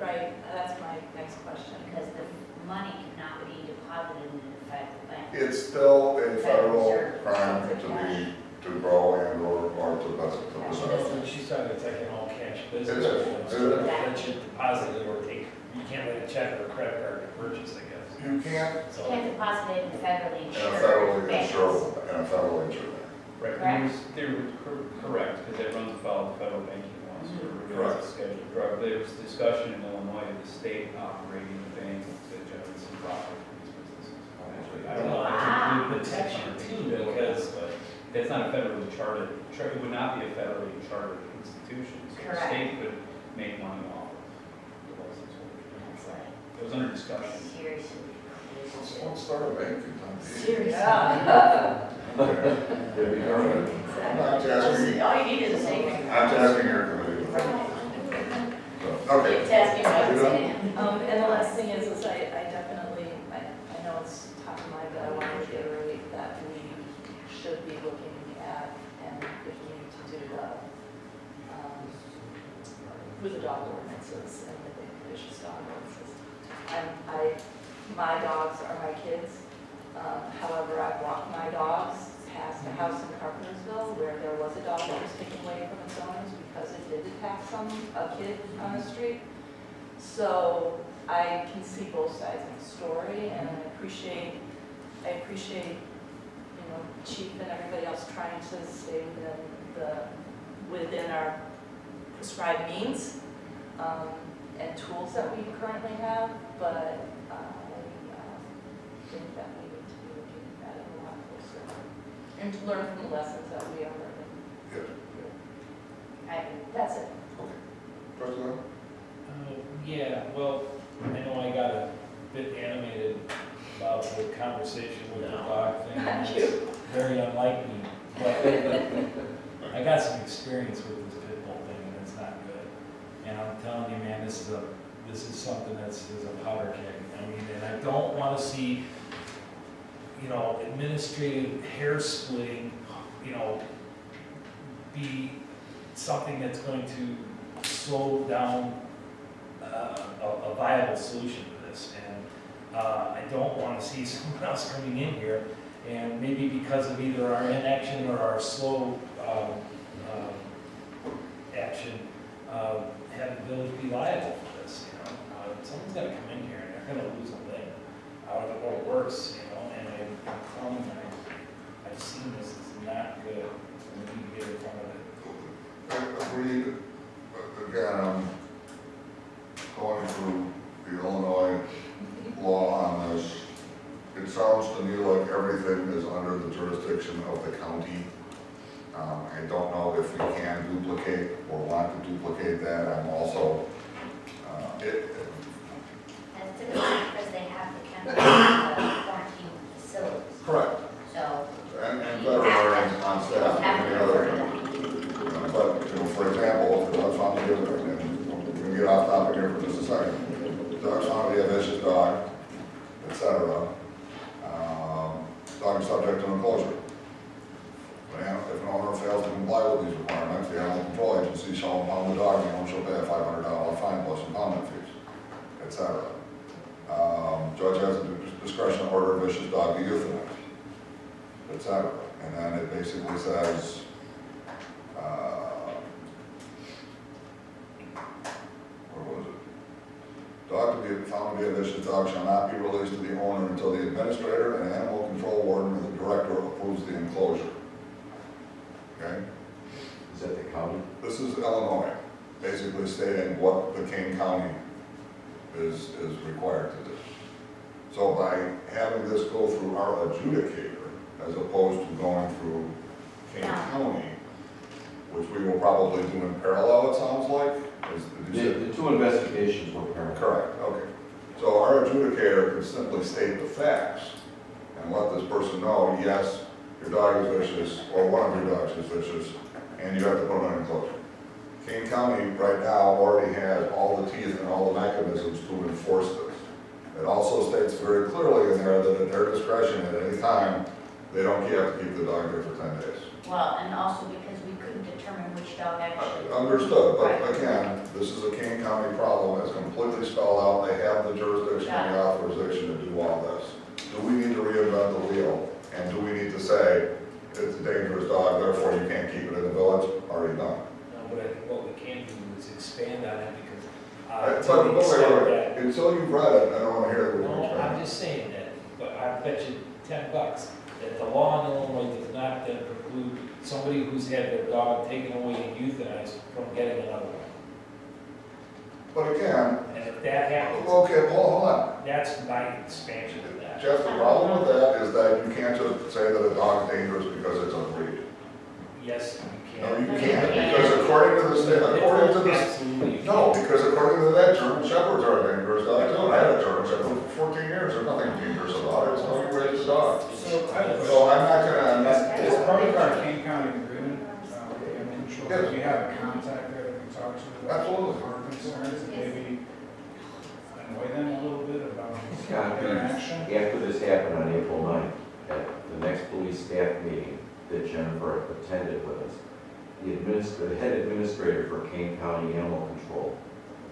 right, that's my next question. Because the money cannot be deposited in the federal bank. It's still a federal crime to grow and or to possess. She's talking about taking all cash It business. is. It is. That should deposit it or take, you can't write a check or a credit card to purchase, I guess. You can't You So, can't deposit it in the federally in a insured federally banks. insured, in a federally insured bank. Right, and they're correct, because that runs afoul of federal banking laws, so it regulates a scheduled drug. There was discussion in Illinois of the state operating the bank to generate some profit from these businesses. Actually, I don't know, Wow. it's protection too, because it's not a federally chartered, it would not be a federally chartered institution, so the Correct. state could make money off of the license holders. That's like, It was under discussion. seriously. Let's start a bank in Dundee. Seriously. It'd be government. I'm not tasking, All you need is a savings. I'm tasking your committee. So, okay. Keep tasking us, You done? Sam. And the last thing is I definitely, I know it's top of mind, but I want to reiterate that we should be looking at, and if we need to do with the dog ordinances and the vicious dog ordinances. My dogs are my kids. However, I've walked my dogs past a house in Carpentersville where there was a dog that was taken away from its owners because it did attack a kid on the street. So I can see both sides of the story, and I appreciate, Chief and everybody else trying to stay within our prescribed means, and tools that we currently have, but I think that we need to be looking at it a lot closer and to learn from the lessons that we are learning. Yeah. That's it. President? Yeah, well, I know I got a bit animated about the conversation with the dog thing. Thank It's you. very unlike me, but I got some experience with this pit bull thing, and it's not good. And I'm telling you, man, this is something is a powder keg. I mean, and I don't want to see, administrative hair splitting, be something that's going to slow down a viable solution to this. And I don't want to see someone else coming in here and maybe because of either our inaction or our slow action, have the village be liable for this. Someone's got to come in here and they're going to lose a leg out of it, or worse, and I'm telling you, I've seen this, it's not good. We need to get in front of it. Agreed. Again, going through the Illinois law on this, it sounds to me like everything is under the jurisdiction of the county. I don't know if we can duplicate or want to duplicate that. I'm also, That's typically because they have the quarantine facilities. correct. So. And veterinarians on staff and the other thing. But, for example, if the dog's found to be a, and we're gonna get off topic here for just a second. The dog's found to be a vicious dog, etc. Dog is subject to enclosure. If an owner fails to comply with these requirements, the animal control agency shall impound the dog, and the owner shall pay a $500 fine plus impoundment fees, etc. Judge has the discretion to order a vicious dog be euthanized, etc. And then it basically says, where was it? Dog to be found to be a vicious dog shall not be released to the owner until the administrator and animal control warden or the director approves the enclosure. Okay? Is that the county? This is Illinois, basically stating what the King County is required to do. So by having this go through our adjudicator, as opposed to going through King County, which we will probably do in parallel, it sounds like, The two investigations were parallel. correct, okay. So our adjudicator can simply state the facts and let this person know, yes, your dog is vicious, or one of your dogs is vicious, and you have to put them in enclosure. King County right now already has all the teeth and all the mechanisms to enforce this. It also states very clearly in there that at their discretion at any time, they don't have to keep the dog there for 10 days. Well, and also because we could couldn't determine which dog actually. Understood, Right. but again, this is a Kane County problem, it's completely spelled out, they have the jurisdiction and the authorization to do all this. Do we need to reinvent the wheel, and do we need to say, it's a dangerous dog, therefore you can't keep it in the village? Already done. No, but I think what we can do is expand on it because, But to the extent wait, that. until you've read it, I don't wanna hear what you're No, I'm saying. just saying that, but I bet you $10 that the law in Illinois does not then preclude somebody who's had their dog taken away and euthanized from getting another one. But again, And if that happens, okay, hold on. that's my expansion of that. Jeff, the problem with that is that you can't just say that a dog's dangerous because it's a breed. Yes, you No, can. you can't, because according to the state, according to this, Absolutely. no, because according to that, German Shepherds are a dangerous dog too. And I had a German Shepherd for 14 years, there's nothing dangerous about it, it's how you raise the dog. So I have a So I'm not gonna, As part of our Kane County agreement, I'm sure we have a contact there that we talk to. about Absolutely. Our concerns, and maybe annoy them a little bit about Scott, their action. after this happened on April 9th, at the next police staff meeting that Jennifer attended with us, the head administrator for Kane County Animal Control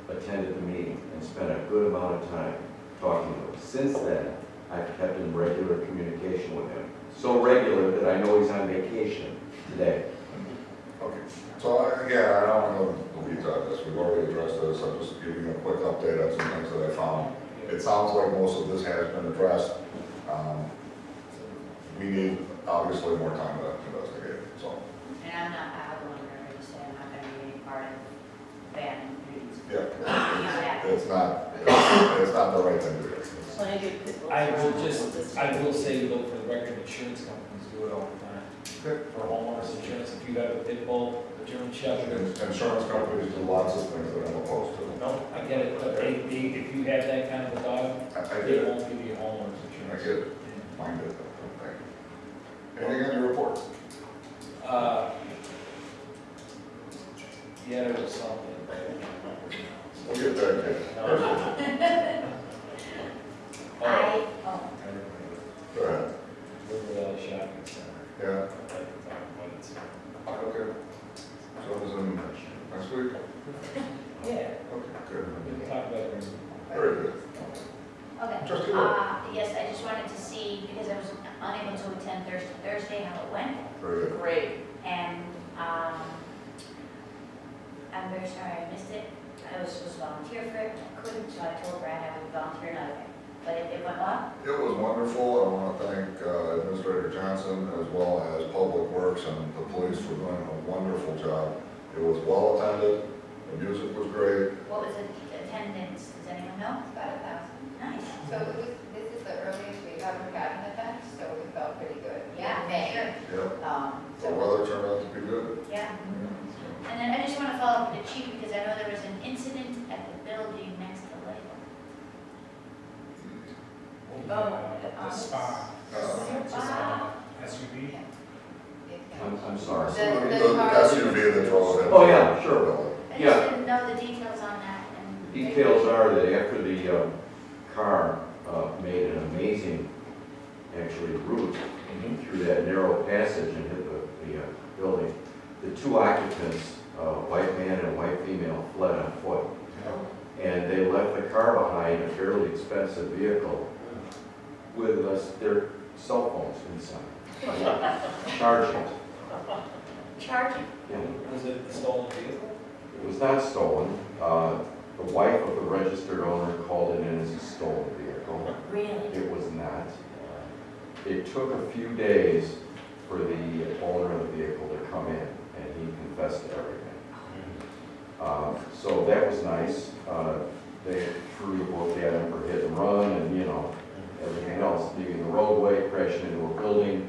attended the meeting and spent a good amount of time talking to him. Since then, I've kept in regular communication with him. So regular that I know he's on vacation today. okay. So again, I don't want to go the weeds on this, we've already addressed this, I'm just giving you a quick update on some things that I found. It sounds like most of this has been addressed. We need obviously more time to investigate, so. And I will never say I'm not gonna be any part of bad news. Yeah, it's not the right thing to do. I will say though, for the record, insurance companies do it all the time. Okay. For homeowners insurance, if you have a pit bull, a German Shepherd. Insurance companies do lots of things that I'm opposed to. No, I get it, but if you have that kind of a dog, I they get it, won't give you homeowners I insurance. get it, mind it, thank you. Anything on your report? Yeah, there was something. We'll get that, Kate. I, Go ahead. River Shopping Center. Yeah, I'd like to talk about it. okay. So it was in next week? Yeah, Okay, good. we can talk about it. Very good. okay. Trustee Wood. Yes, I just wanted to see, because I was unable to attend Thursday, how it went. Very good. Great. And, I'm very sorry I missed it. I was supposed to volunteer for it, I couldn't, so I told Brad I would volunteer another day. But it went well. It was wonderful. I want to thank Administrator Johnson as well as Public Works and the police for doing a wonderful job. It was well attended, the music was great. What was the attendance, does anyone know? It's about 1,000. Nice. So this is the earliest we've ever had an event, so we felt pretty good. Yeah, In May. sure. Yep. The So weather turned out to be good. Yeah. And then I just want to follow up with the chief, because I know there was an incident at the building next to Lake. The spa, Wow. SUV. I'm sorry. The SUV that drove it. Oh, yeah, sure. I Yeah. just didn't know the details on that. And Details are that after the car made an amazing, actually, route through that narrow passage and hit the building, the two occupants, white man and white female, fled on foot. And they left the car behind, a fairly expensive vehicle, with their cell phones inside, charging. Charging? Yeah. Was it a stolen vehicle? It was not stolen. The wife of the registered owner called it in as a stolen vehicle. Really? It was not. It took a few days for the owner of the vehicle to come in, and he confessed to everything. So that was nice. They threw the book at him for hit and run and, everything else, leaving the roadway, crashing into a building.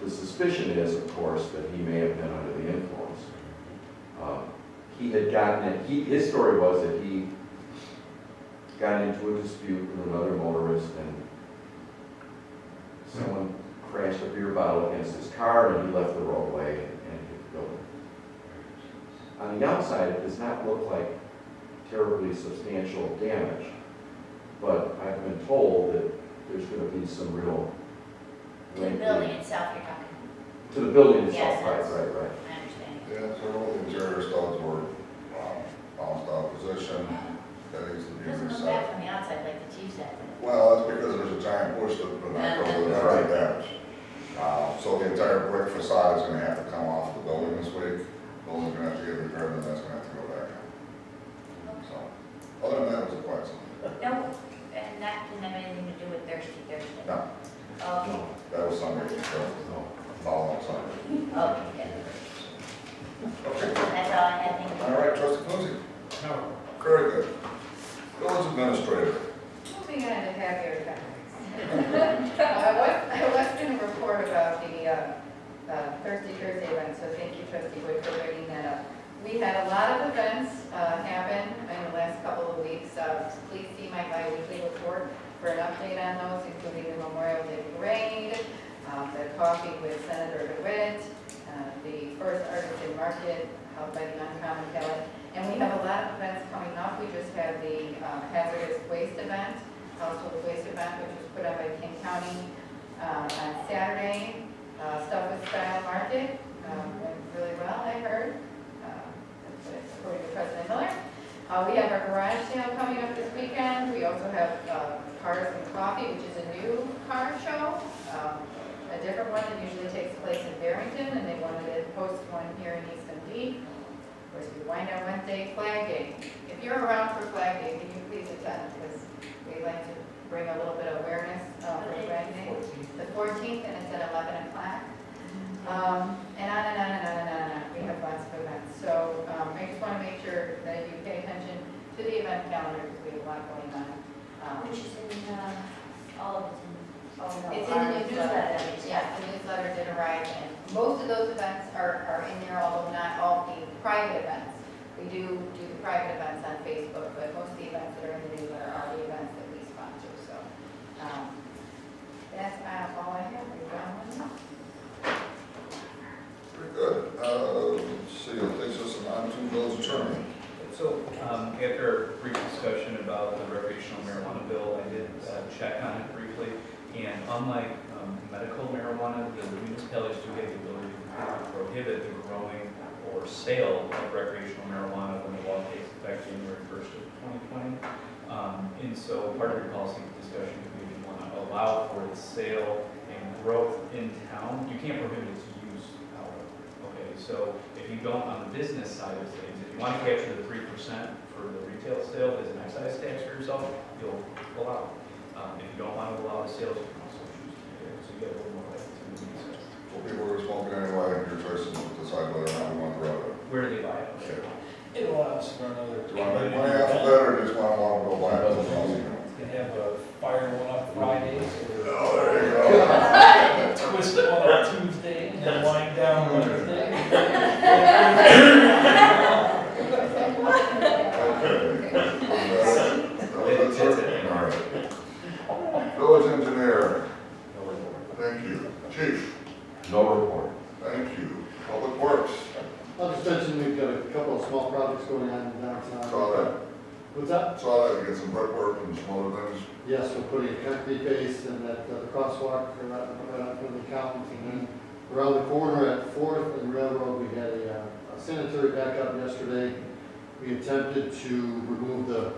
The suspicion is, of course, that he may have been under the influence. He had gotten it, his story was that he got into a dispute with another motorist and someone crashed a beer bottle against his car and he left the roadway and hit the building. On the outside, it does not look like terribly substantial damage, but I've been told that there's going to be some real To the building itself, you're talking? to the building itself, Yes, right, that's- right, right. I understand. Yeah, several interior studs were bounced out of position. That needs to be Doesn't look reset. bad from the outside like the chief said. Well, that's because there's a giant push that the back over the Right. damage. So the entire brick facade is gonna have to come off the building this week. Building's gonna have to get repaired, and that's gonna have to go back in. So, other than that, it was a quiet Sunday. Nope, and that didn't have anything to do with Thursday. No, Okay, that was Sunday, so, following Sunday. okay, good. Okay, That's all I had, thank you. all right, trustee Coonsey. No. Very good. Village administrator. Moving on to happier topics. I was going to report about the Thursday event, so thank you, trustee Wood, for bringing that up. We had a lot of events happen in the last couple of weeks. Please see my bi-weekly report for an update on those, including the Memorial Day Parade, the coffee with Senator DeWitt, the first artisan market held by the Uncommon Kelly. And we have a lot of events coming up. We just had the hazardous waste event, household waste event, which was put on by King County on Saturday. Stuff with Style Market went really well, I heard, according to President Miller. We have our garage sale coming up this weekend. We also have Cars and Coffee, which is a new car show, a different one that usually takes place in Barrington, and they wanted to host one here in East Dundee. Of course, we wind down Wednesday, Flag Day. If you're around for Flag Day, can you please attend? Because we like to bring a little bit of awareness for Flag Day. The 14th, and it's at 11 o'clock. And on and on and on and on and on. We have lots of events. So I just want to make sure that you pay attention to the event calendar because we have a lot going on. Which is in, all of it. It's in the newsletter. Yeah, the newsletter did arrive, and most of those events are in there, although not all the private events. We do the private events on Facebook, but most of the events that are in the newsletter are the events that we sponsor. So that's all I have. We've got one. Very good. Let's see, it takes us on to village attorney. So, after a brief discussion about the recreational marijuana bill, I did check on it briefly, and unlike medical marijuana, the municipalities do have the ability to prohibit the growing or sale of recreational marijuana when the law takes effect January 1st of 2020. And so part of your policy discussion could be if you want to allow for its sale and growth in town, you can't prohibit its use, however. Okay, so if you don't, on the business side of things, if you want to capture the 3% for the retail sale as an excise tax for yourself, you'll allow it. If you don't want to allow the sales, you can also choose to do it. So you get a little more flexibility. Well, people who are smoking anyway, your choice is to decide whether or not we want to grow it. Where do they buy it? Okay. It allows for another. Do you want to make money off of that, or just want to go buy it? Can have a fire one up Fridays or Oh, there you go. twist one on Tuesday and then wind down Wednesday. All right. Village engineer. Thank you. Chief. No report. Thank you. Public works. I'll just mention we've got a couple of small projects going on in downtown. Saw that. What's that? Saw that, you get some brickwork and some other things. Yes, we're putting a concrete base in that the crosswalk right out from the accountant. And then around the corner at 4th and Railroad, we had a sanitary backup yesterday. We attempted to remove the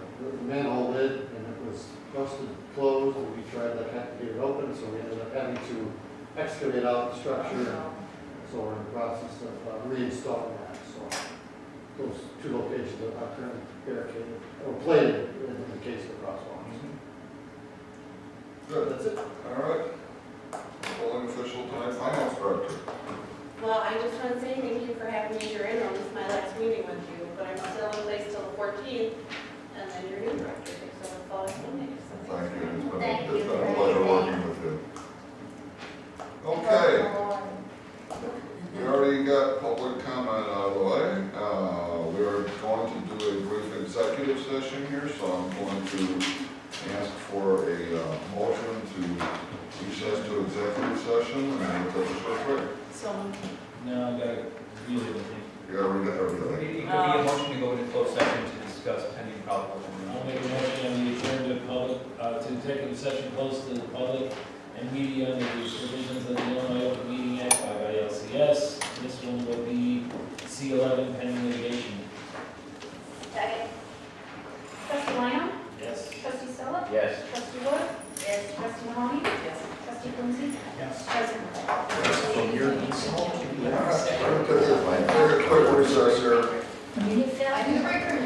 manhole lid, and it was rusted closed, and we tried to get it open, so we ended up having to excavate out the structure. So we're in the process of reinstalling that. So those two locations are currently barricaded, or plated in the case of the crosswalks. Good. That's it. All right. Polling official tonight, finance director. Well, I just want to say thank you for having me your interim. This is my last meeting with you, but I'm still in place till the 14th, and then your new director takes over the following Monday. So Thank you. Thank It's you. been a pleasure working with you. Okay. We already got public comment out of the way. We are going to do a brief executive session here, so I'm going to ask for a motion to recess to executive session, and we'll take a short break. So, No, I gotta read it. You gotta read everything. It could be a motion to go into closed session to discuss pending probable. I'll make a motion on the adjourn to public, to executive session close to the public and media under the provisions of the Illinois Open Meeting Act by ILCS. This one will be C11 pending litigation. Second? Trustee Lina? Yes. Trustee Philip? Yes. Trustee Wood? Yes. Trustee Mahoney? Yes. Trustee Lindsay? Yes. President Hall? Quick recess here. Did you fill? I do the break room.